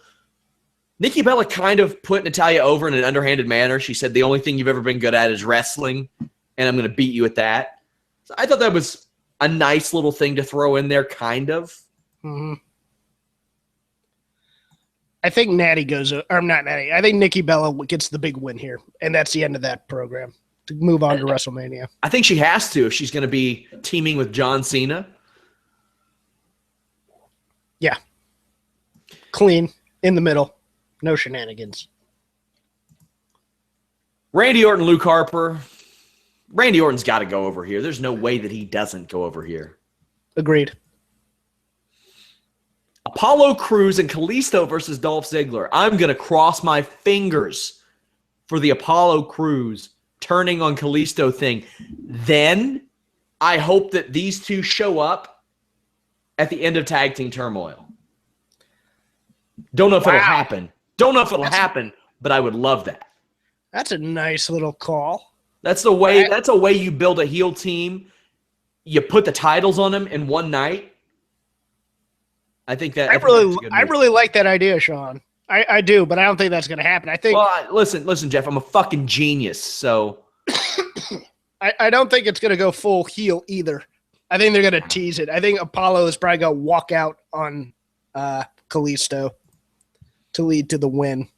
Nikki Bella kind of put Natalya over in an underhanded manner. She said, the only thing you've ever been good at is wrestling, and I'm going to beat you at that. So I thought that was a nice little thing to throw in there, kind of. Mm-hmm. I think Natty goes, or not Natty, I think Nikki Bella gets the big win here, and that's the end of that program to move on to WrestleMania. I think she has to if she's going to be teaming with John Cena. Yeah. Clean, in the middle, no shenanigans. Randy Orton, Luke Harper. Randy Orton's got to go over here. There's no way that he doesn't go over here. Agreed. Apollo Crews and Kalisto versus Dolph Ziggler. I'm going to cross my fingers for the Apollo Crews turning on Kalisto thing. Then I hope that these two show up at the end of Tag Team Turmoil. Don't know if it'll happen. But I would love that. That's a nice little call. That's the way. That's a way you build a heel team. You put the titles on them in one night. I think that. I really like that idea, Sean. I do, but I don't think that's going to happen. I think. Well, listen, Jeff. I'm a fucking genius, so. I don't think it's going to go full heel either. I think they're going to tease it. I think Apollo is probably going to walk out on Kalisto to lead to the win.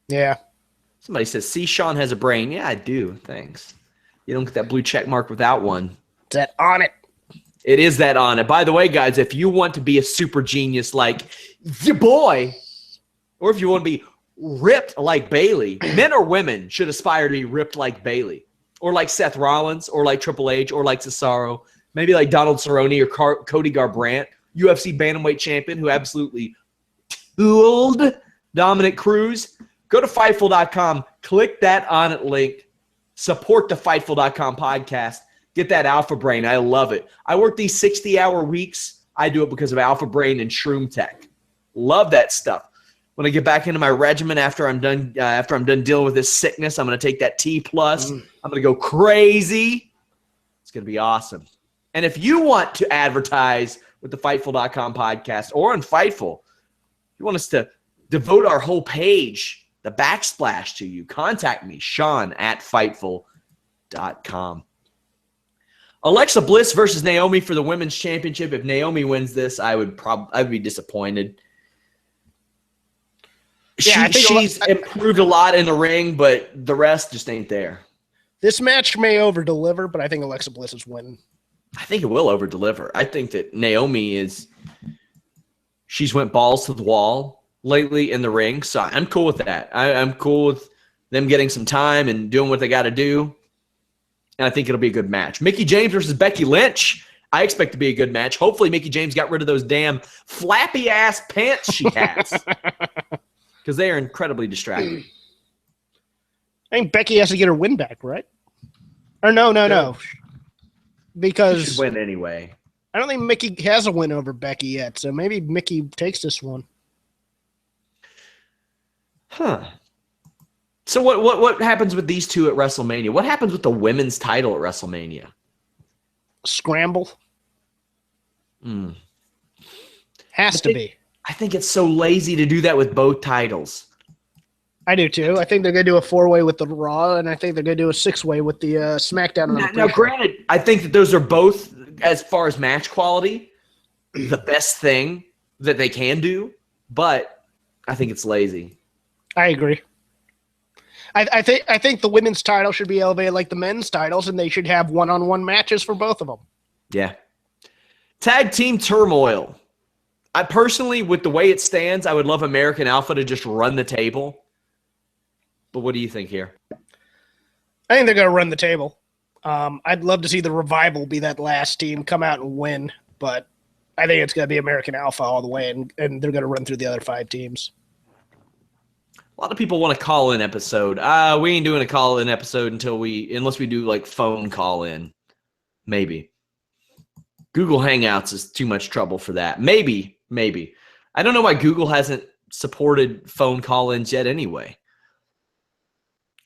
Yeah. Somebody says, see, Sean has a brain. Yeah, I do. Thanks. You don't get that blue check mark without one. Is that on it? It is that on it. By the way, guys, if you want to be a super genius like your boy, or if you want to be ripped like Bailey, men or women should aspire to be ripped like Bailey, or like Seth Rollins, or like Triple H, or like Cesaro, maybe like Donald Cerrone or Cody Garbrandt, UFC bantamweight champion who absolutely tooled Dominic Cruz. Go to Fightful.com, click that on it link, support the Fightful.com podcast, get that Alpha Brain. I love it. I work these 60-hour weeks. I do it because of Alpha Brain and Shroom Tech. Love that stuff. When I get back into my regimen after I'm done dealing with this sickness, I'm going to take that T+. I'm going to go crazy. It's going to be awesome. And if you want to advertise with the Fightful.com podcast or on Fightful, you want us to devote our whole page, the backsplash, to you, contact me, Sean at Fightful.com. Alexa Bliss versus Naomi for the women's championship. If Naomi wins this, I'd be disappointed. Yeah, She's improved a lot in the ring, but the rest just ain't there. This match may over-deliver, but I think Alexa Bliss is winning. I think it will over-deliver. I think that Naomi she's went balls to the wall lately in the ring, so I'm cool with that. I'm cool with them getting some time and doing what they got to do, and I think it'll be a good match. Mickie James versus Becky Lynch. I expect to be a good match. Hopefully Mickie James got rid of those damn flappy-ass pants she has. Because they are incredibly distracting. I think Becky has to get her win back, right? Or no. Because she should win anyway. I don't think Mickie has a win over Becky yet, so maybe Mickie takes this one. Huh. So what happens with these two at WrestleMania? What happens with the women's title at WrestleMania? Scramble. Has to be. I think it's so lazy to do that with both titles. I do too. I think they're going to do a 4-way with the Raw, and I think they're going to do a 6-way with the SmackDown. Now, granted, I think that those are both, as far as match quality, the best thing that they can do, but I think it's lazy. I agree. I think the women's title should be elevated like the men's titles, and they should have one-on-one matches for both of them. Yeah. Tag team turmoil. I personally, with the way it stands, I would love American Alpha to just run the table. But what do you think here? I think they're going to run the table. I'd love to see the Revival be that last team, come out and win, but I think it's going to be American Alpha all the way, and they're going to run through the other 5 teams. A lot of people want a call-in episode. We ain't doing a call-in episode unless we do like phone call-in. Maybe. Google Hangouts is too much trouble for that. Maybe. I don't know why Google hasn't supported phone call-ins yet anyway.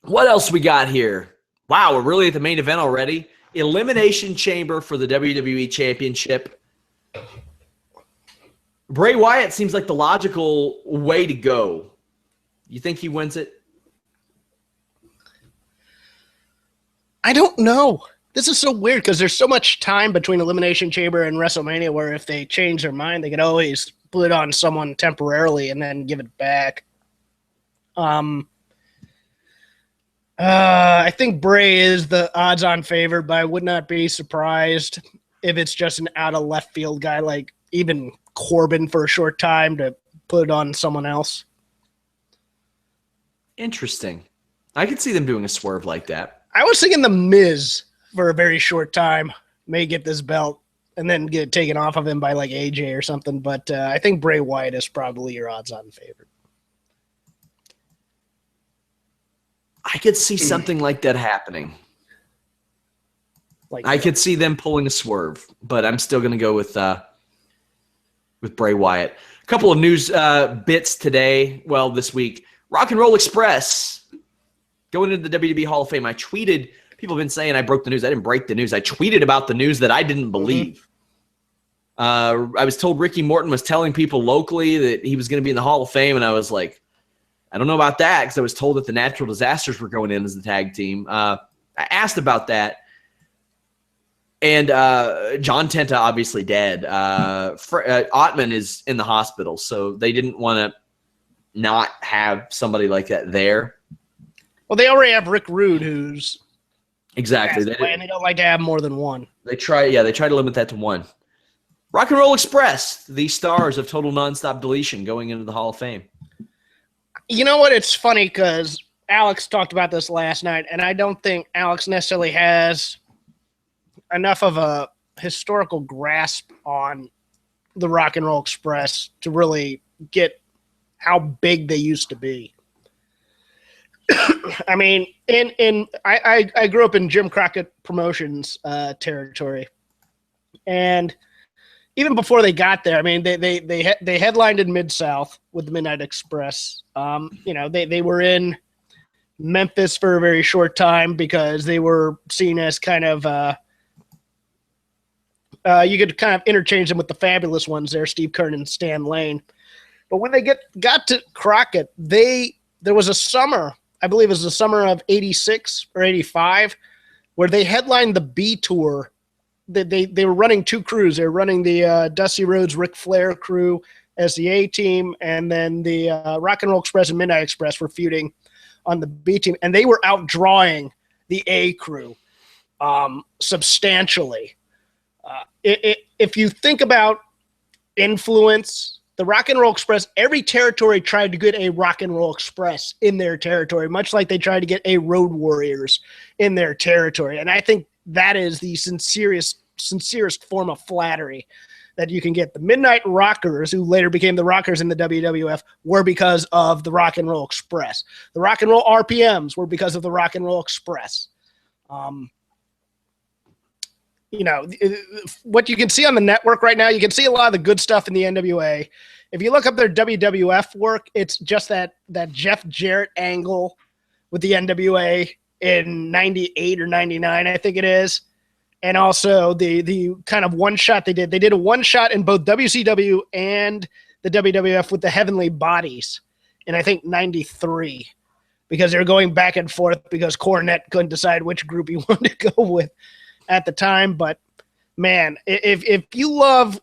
What else we got here? Wow, we're really at the main event already. Elimination Chamber for the WWE Championship. Bray Wyatt seems like the logical way to go. You think he wins it? I don't know. This is so weird because there's so much time between Elimination Chamber and WrestleMania where if they change their mind, they could always put it on someone temporarily and then give it back. I think Bray is the odds-on favorite, but I would not be surprised if it's just an out-of-left-field guy like even Corbin for a short time to put it on someone else. Interesting. I could see them doing a swerve like that. I was thinking The Miz for a very short time may get this belt and then get it taken off of him by like AJ or something, but I think Bray Wyatt is probably your odds-on favorite. I could see something like that happening. I could see them pulling a swerve, but I'm still going to go with Bray Wyatt. A couple of news bits today. Well, this week, Rock and Roll Express going into the WWE Hall of Fame. I tweeted. People have been saying I broke the news. I didn't break the news. I tweeted about the news that I didn't believe. I was told Ricky Morton was telling people locally that he was going to be in the Hall of Fame, and I was like, I don't know about that because I was told that the Natural Disasters were going in as the tag team. I asked about that. And John Tenta obviously dead. Ottman is in the hospital, so they didn't want to not have somebody like that there. Well, they already have Rick Rude, who's exactly, and they don't like to have more than one. They try to limit that to one. Rock and Roll Express, the stars of Total Nonstop Deletion, going into the Hall of Fame. You know what? It's funny because Alex talked about this last night, and I don't think Alex necessarily has enough of a historical grasp on the Rock and Roll Express to really get how big they used to be. I mean, I grew up in Jim Crockett Promotions territory, and even before they got there, I mean, they headlined in Mid-South with the Midnight Express. They were in Memphis for a very short time because they were seen as kind of you could kind of interchange them with the fabulous ones there, Steve Kern and Stan Lane. But when they got to Crockett, there was a summer, I believe it was the summer of 86 or 85, where they headlined the B Tour. They were running two crews. They were running the Dusty Rhodes Ric Flair crew as the A team, and then the Rock and Roll Express and Midnight Express were feuding on the B team, and they were outdrawing the A crew substantially. If you think about influence, the Rock and Roll Express, every territory tried to get a Rock and Roll Express in their territory, much like they tried to get a Road Warriors in their territory. And I think that is the sincerest form of flattery that you can get. The Midnight Rockers, who later became the Rockers in the WWF, were because of the Rock and Roll Express. The Rock and Roll RPMs were because of the Rock and Roll Express. What you can see on the network right now, you can see a lot of the good stuff in the NWA. If you look up their WWF work, it's just that Jeff Jarrett angle with the NWA in 98 or 99, I think it is. And also the kind of one shot they did. They did a one shot in both WCW and the WWF with the Heavenly Bodies in, I think, 93, because they were going back and forth because Cornette couldn't decide which group he wanted to go with at the time. But man, if you love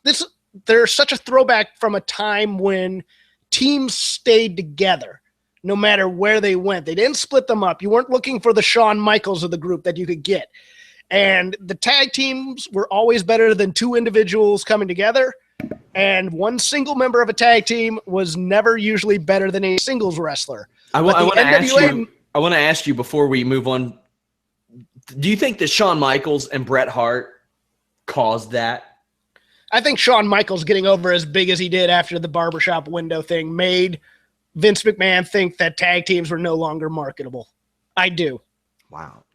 this, there's such a throwback from a time when teams stayed together no matter where they went. They didn't split them up. You weren't looking for the Shawn Michaels of the group that you could get. And the tag teams were always better than two individuals coming together. And one single member of a tag team was never usually better than a singles wrestler. I want to ask you before we move on. Do you think that Shawn Michaels and Bret Hart caused that? I think Shawn Michaels getting over as big as he did after the barbershop window thing made Vince McMahon think that tag teams were no longer marketable. I do. Wow.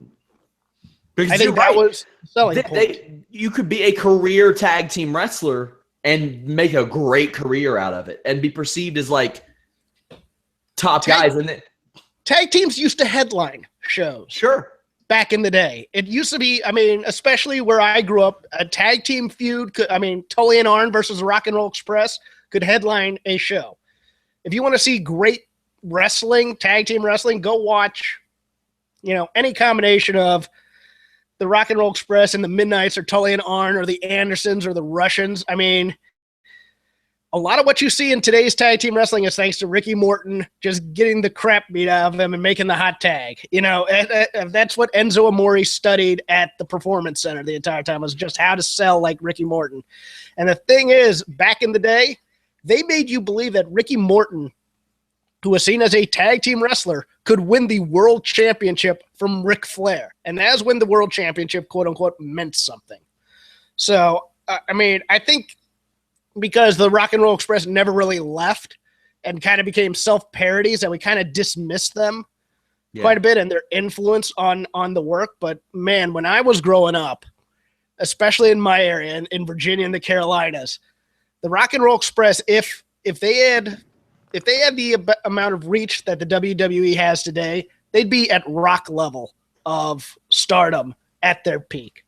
Because I think that was selling point. You could be a career tag team wrestler and make a great career out of it and be perceived as like top guys. And tag teams used to headline shows. Sure. Back in the day, it used to be, I mean, especially where I grew up, a tag team feud Tully and Arn versus the Rock and Roll Express could headline a show. If you want to see great wrestling, tag team wrestling, go watch, any combination of the Rock and Roll Express and the Midnights or Tully and Arn or the Andersons or the Russians. I mean, a lot of what you see in today's tag team wrestling is thanks to Ricky Morton just getting the crap beat out of him and making the hot tag. That's what Enzo Amore studied at the Performance Center the entire time, was just how to sell like Ricky Morton. And the thing is, back in the day, they made you believe that Ricky Morton, who was seen as a tag team wrestler, could win the world championship from Ric Flair. And that is when the world championship, quote unquote, meant something. So, I think because the Rock and Roll Express never really left and kind of became self-parodies, that we kind of dismissed them quite a bit and their influence on the work. But man, when I was growing up, especially in my area, in Virginia and the Carolinas, the Rock and Roll Express, if they had the amount of reach that the WWE has today, they'd be at Rock level of stardom at their peak.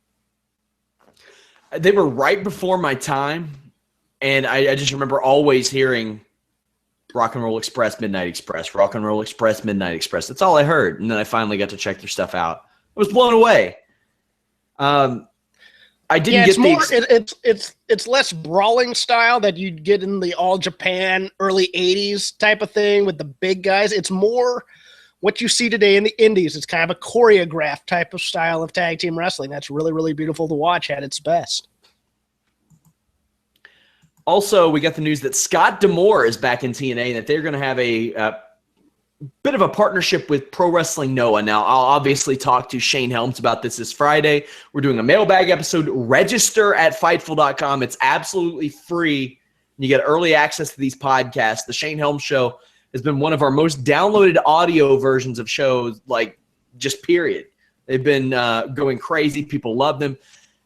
They were right before my time, and I just remember always hearing Rock and Roll Express, Midnight Express, Rock and Roll Express, Midnight Express. That's all I heard, and then I finally got to check their stuff out. I was blown away. I didn't get it's less brawling style that you'd get in the All Japan early 80s type of thing with the big guys. It's more what you see today in the indies. It's kind of a choreographed type of style of tag team wrestling. That's really, really beautiful to watch at its best. Also, we got the news that Scott D'Amore is back in TNA and that they're going to have a bit of a partnership with Pro Wrestling Noah. Now, I'll obviously talk to Shane Helms about this Friday. We're doing a mailbag episode. Register at Fightful.com. It's absolutely free. You get early access to these podcasts. The Shane Helms Show has been one of our most downloaded audio versions of shows, like just period. They've been going crazy. People love them.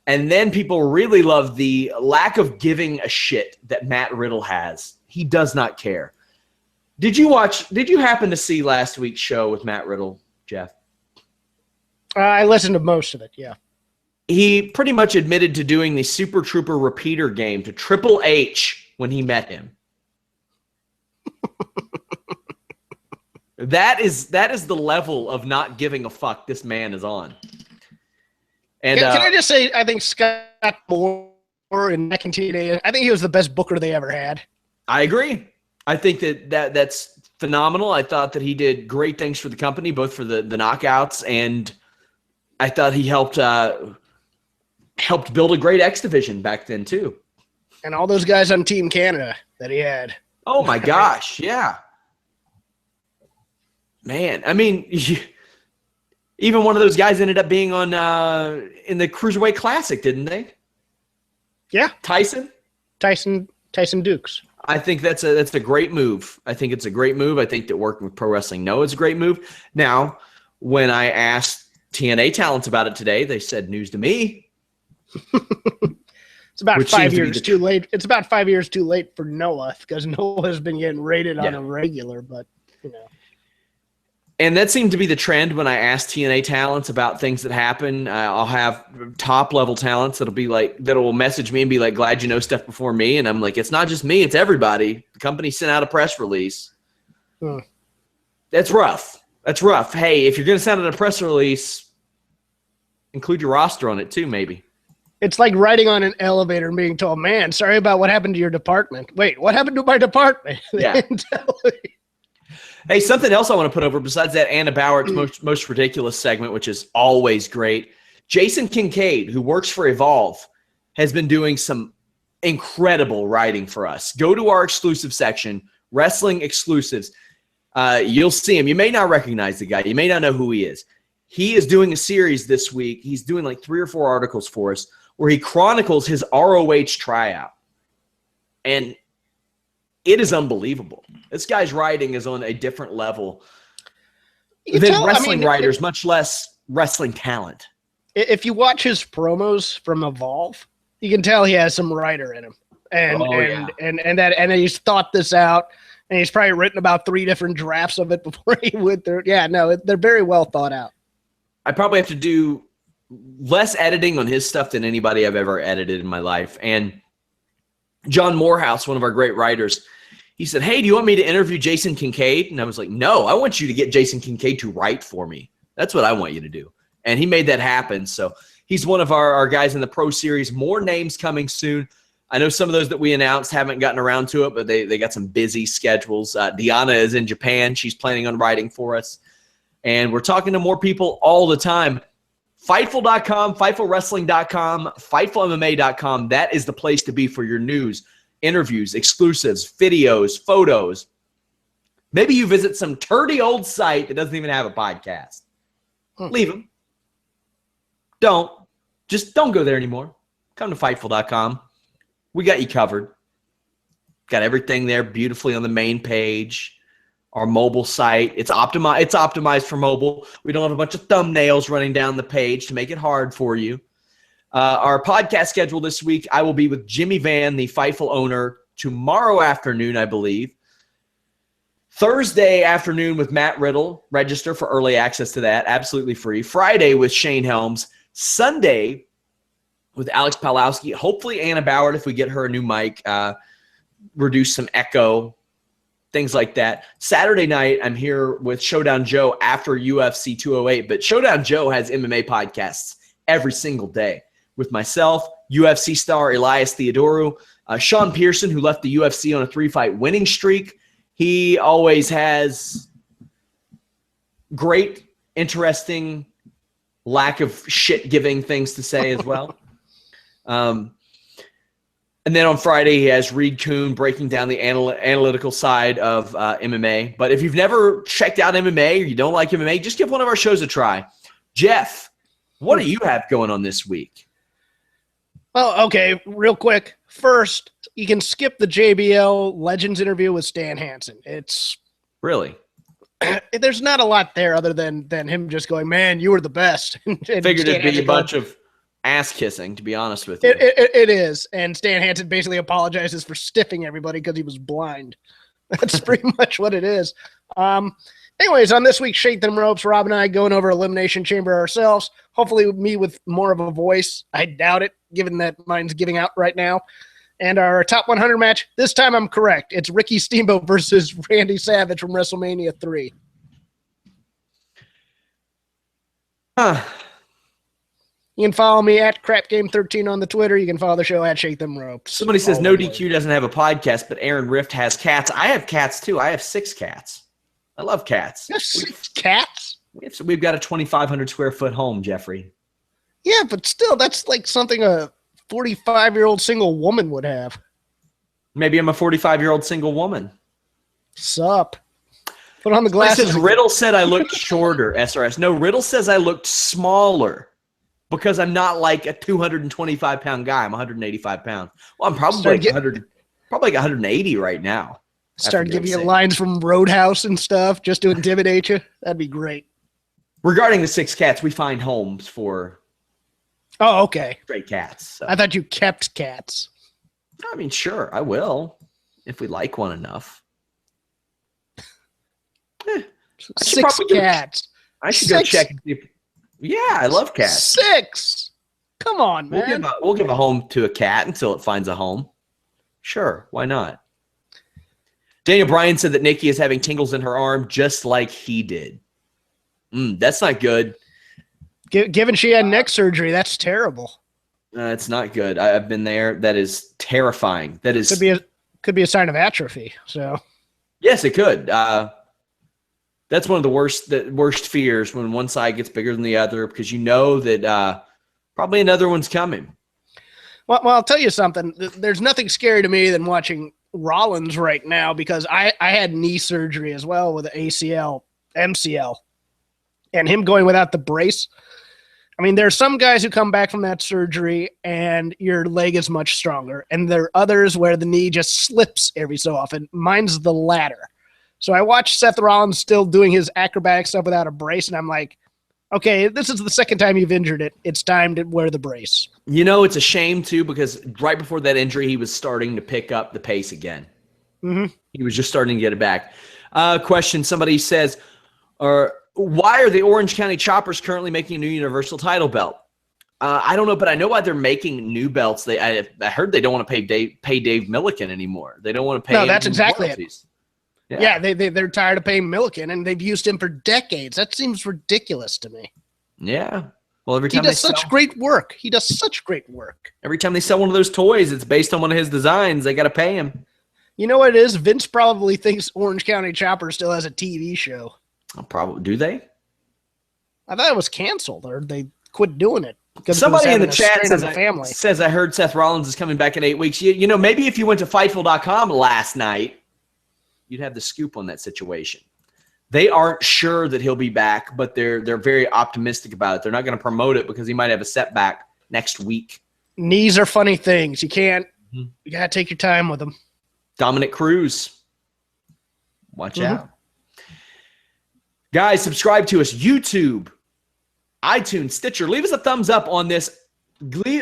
And then people really love the lack of giving a shit that Matt Riddle has. He does not care. Did you happen to see last week's show with Matt Riddle, Jeff? I listened to most of it, yeah. He pretty much admitted to doing the Super Trooper repeater game to Triple H when he met him. That is the level of not giving a fuck this man is on. And can I just say, I think Scott Moore in TNA, I think he was the best booker they ever had. I agree. I think that's phenomenal. I thought that he did great things for the company, both for the knockouts, and I thought he helped build a great X division back then too. And all those guys on Team Canada that he had. Oh my gosh, yeah. Man, I mean, even one of those guys ended up being on in the Cruiserweight Classic, didn't they? Yeah. Tyson Dukes. I think that's a great move. I think it's a great move. I think that working with Pro Wrestling Noah is a great move. Now, when I asked TNA talents about it today, they said news to me. It's about 5 years too late. It's about 5 years too late for Noah because Noah has been getting rated on a regular, but you know. And that seemed to be the trend when I asked TNA talents about things that happen. I'll have top level talents that'll message me and be like, glad you know stuff before me. And I'm like, it's not just me, it's everybody. The company sent out a press release. That's rough. That's rough. Hey, if you're going to send out a press release, include your roster on it too, maybe. It's like riding on an elevator and being told, man, sorry about what happened to your department. Wait, what happened to my department? Yeah. Hey, something else I want to put over besides that Anna Bowert's most ridiculous segment, which is always great. Jason Kincaid, who works for Evolve, has been doing some incredible writing for us. Go to our exclusive section, Wrestling Exclusives. You'll see him. You may not recognize the guy. You may not know who he is. He is doing a series this week. He's doing like 3 or 4 articles for us where he chronicles his ROH tryout. And it is unbelievable. This guy's writing is on a different level than wrestling writers, much less wrestling talent. If you watch his promos from Evolve, you can tell he has some writer in him. And he's thought this out, and he's probably written about 3 different drafts of it before he went through. Yeah, no, they're very well thought out. I probably have to do less editing on his stuff than anybody I've ever edited in my life. And John Morehouse, one of our great writers, he said, hey, do you want me to interview Jason Kincaid? And I was like, no, I want you to get Jason Kincaid to write for me. That's what I want you to do. And he made that happen. So he's one of our guys in the Pro Series. More names coming soon. I know some of those that we announced haven't gotten around to it, but they got some busy schedules. Deanna is in Japan. She's planning on writing for us. And we're talking to more people all the time. Fightful.com, FightfulWrestling.com, FightfulMMA.com. That is the place to be for your news, interviews, exclusives, videos, photos. Maybe you visit some turdy old site that doesn't even have a podcast. Leave them. Just don't go there anymore. Come to Fightful.com. We got you covered. Got everything there beautifully on the main page. Our mobile site, it's optimized for mobile. We don't have a bunch of thumbnails running down the page to make it hard for you. Our podcast schedule this week, I will be with Jimmy Van, the Fightful owner, tomorrow afternoon, I believe. Thursday afternoon with Matt Riddle. Register for early access to that. Absolutely free. Friday with Shane Helms. Sunday with Alex Palowski. Hopefully Anna Bauer, if we get her a new mic, reduce some echo, things like that. Saturday night, I'm here with Showdown Joe after UFC 208. But Showdown Joe has MMA podcasts every single day with myself, UFC star Elias Theodorou, Sean Pearson, who left the UFC on a 3-fight winning streak. He always has great, interesting, lack of shit-giving things to say as well. And then on Friday, he has Reed Kuhn breaking down the analytical side of MMA. But if you've never checked out MMA or you don't like MMA, just give one of our shows a try. Jeff, what do you have going on this week? Well, okay, real quick. First, you can skip the JBL Legends interview with Stan Hansen. It's really there's not a lot there other than him just going, "Man, you were the best." Figured it'd be a bunch of ass kissing, to be honest with you. It is, and Stan Hansen basically apologizes for stiffing everybody because he was blind. That's pretty much what it is. Anyways, on this week's Shake Them Ropes, Rob and I going over Elimination Chamber ourselves. Hopefully me with more of a voice. I doubt it, given that mine's giving out right now. And our top 100 match, this time I'm correct. It's Ricky Steamboat versus Randy Savage from WrestleMania 3. You can follow me at CrapGame13 on the Twitter. You can follow the show at Shake Them Ropes. Somebody says No DQ doesn't have a podcast, but Aaron Rift has cats. I have cats too. I have 6 cats. I love cats. You have 6 cats? We've got a 2,500 square foot home, Jeffrey. Yeah, but still, that's like something a 45-year-old single woman would have. Maybe I'm a 45-year-old single woman. Sup? Put on the glasses. Riddle said I looked shorter, SRS. No, Riddle says I looked smaller because I'm not like a 225-pound guy. I'm 185 pounds. Well, I'm probably like 180 right now. Start giving you lines from Roadhouse and stuff just to intimidate you. That'd be great. Regarding the 6 cats, we find homes for stray cats. So. I thought you kept cats. I mean, sure, I will if we like one enough. 6 cats. I should go check and see if, yeah, I love cats. 6. Come on, man. We'll give a home to a cat until it finds a home. Sure, why not? Daniel Bryan said that Nikki is having tingles in her arm just like he did. That's not good. Given she had neck surgery, that's terrible. It's not good. I've been there. That is terrifying. That is could be a sign of atrophy. So yes, it could. That's one of the worst fears when one side gets bigger than the other because you know that probably another one's coming. Well, I'll tell you something. There's nothing scary to me than watching Rollins right now because I had knee surgery as well with an ACL, MCL, and him going without the brace. I mean, there are some guys who come back from that surgery and your leg is much stronger, and there are others where the knee just slips every so often. Mine's the latter. So I watched Seth Rollins still doing his acrobatic stuff without a brace, and I'm like, okay, this is the second time you've injured it. It's time to wear the brace. You know, it's a shame, too, because right before that injury, he was starting to pick up the pace again. Mm-hmm. He was just starting to get it back. Question, somebody says, why are the Orange County Choppers currently making a new Universal title belt? I don't know, but I know why they're making new belts. I heard they don't want to pay Dave Milliken anymore. They don't want to pay him. No, that's exactly royalties. it. Yeah, they're tired of paying Milliken, and they've used him for decades. That seems ridiculous to me. Yeah. Well, every time he does such great work. He does such great work. Every time they sell one of those toys, it's based on one of his designs. They got to pay him. You know what it is? Vince probably thinks Orange County Chopper still has a TV show. Probably. Do they? I thought it was canceled, or they quit doing it. Somebody in the chat says I heard Seth Rollins is coming back in 8 weeks. You know, maybe if you went to Fightful.com last night, you'd have the scoop on that situation. They aren't sure that he'll be back, but they're very optimistic about it. They're not going to promote it because he might have a setback next week. Knees are funny things. You can't. You got to take your time with them. Dominic Cruz. Watch out. Guys, subscribe to us. YouTube, iTunes, Stitcher. Leave us a thumbs up on this.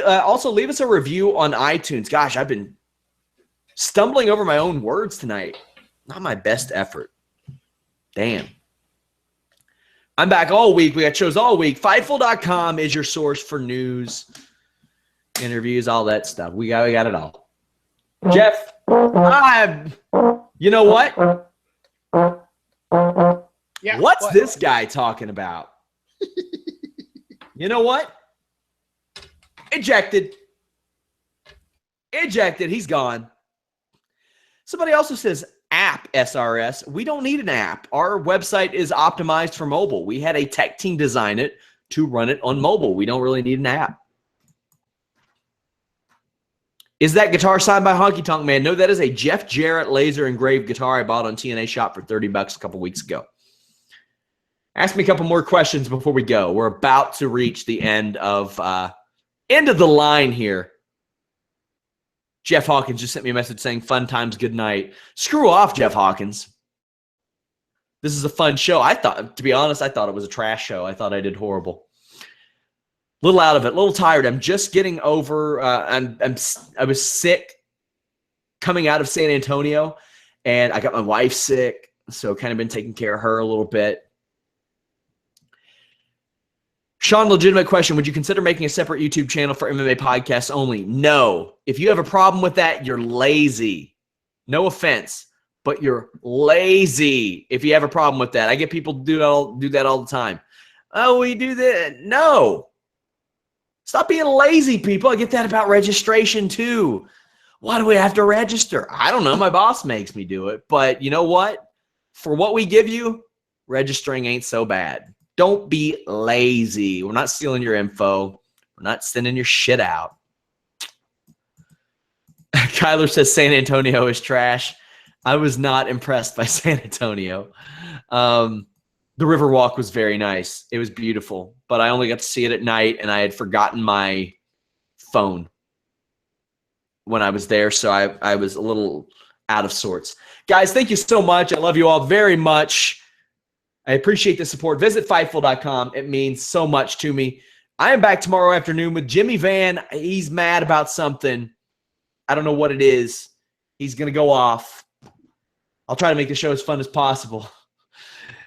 Also, leave us a review on iTunes. Gosh, I've been stumbling over my own words tonight. Not my best effort. Damn. I'm back all week. We got shows all week. Fightful.com is your source for news, interviews, all that stuff. We got it all. Jeff, you know what? Yeah, What's this guy talking about? You know what? Ejected. He's gone. Somebody also says app SRS. We don't need an app. Our website is optimized for mobile. We had a tech team design it to run it on mobile. We don't really need an app. Is that guitar signed by Honky Tonk Man? No, that is a Jeff Jarrett laser engraved guitar I bought on TNA Shop for $30 a couple weeks ago. Ask me a couple more questions before we go. We're about to reach the end of the line here. Jeff Hawkins just sent me a message saying, fun times, good night. Screw off, Jeff Hawkins. This is a fun show. To be honest, I thought it was a trash show. I thought I did horrible. A little out of it, a little tired. I'm just getting over, I was sick coming out of San Antonio, and I got my wife sick, so kind of been taking care of her a little bit. Sean, legitimate question. Would you consider making a separate YouTube channel for MMA podcasts only? No. If you have a problem with that, you're lazy. No offense, but you're lazy if you have a problem with that. I get people do that all the time. Oh, we do that. No. Stop being lazy, people. I get that about registration too. Why do we have to register? I don't know. My boss makes me do it. But you know what? For what we give you, registering ain't so bad. Don't be lazy. We're not stealing your info. We're not sending your shit out. Kyler says San Antonio is trash. I was not impressed by San Antonio. The Riverwalk was very nice. It was beautiful, but I only got to see it at night, and I had forgotten my phone when I was there, so I was a little out of sorts. Guys, thank you so much. I love you all very much. I appreciate the support. Visit Fightful.com. It means so much to me. I am back tomorrow afternoon with Jimmy Van. He's mad about something. I don't know what it is. He's going to go off. I'll try to make the show as fun as possible.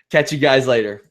Catch you guys later.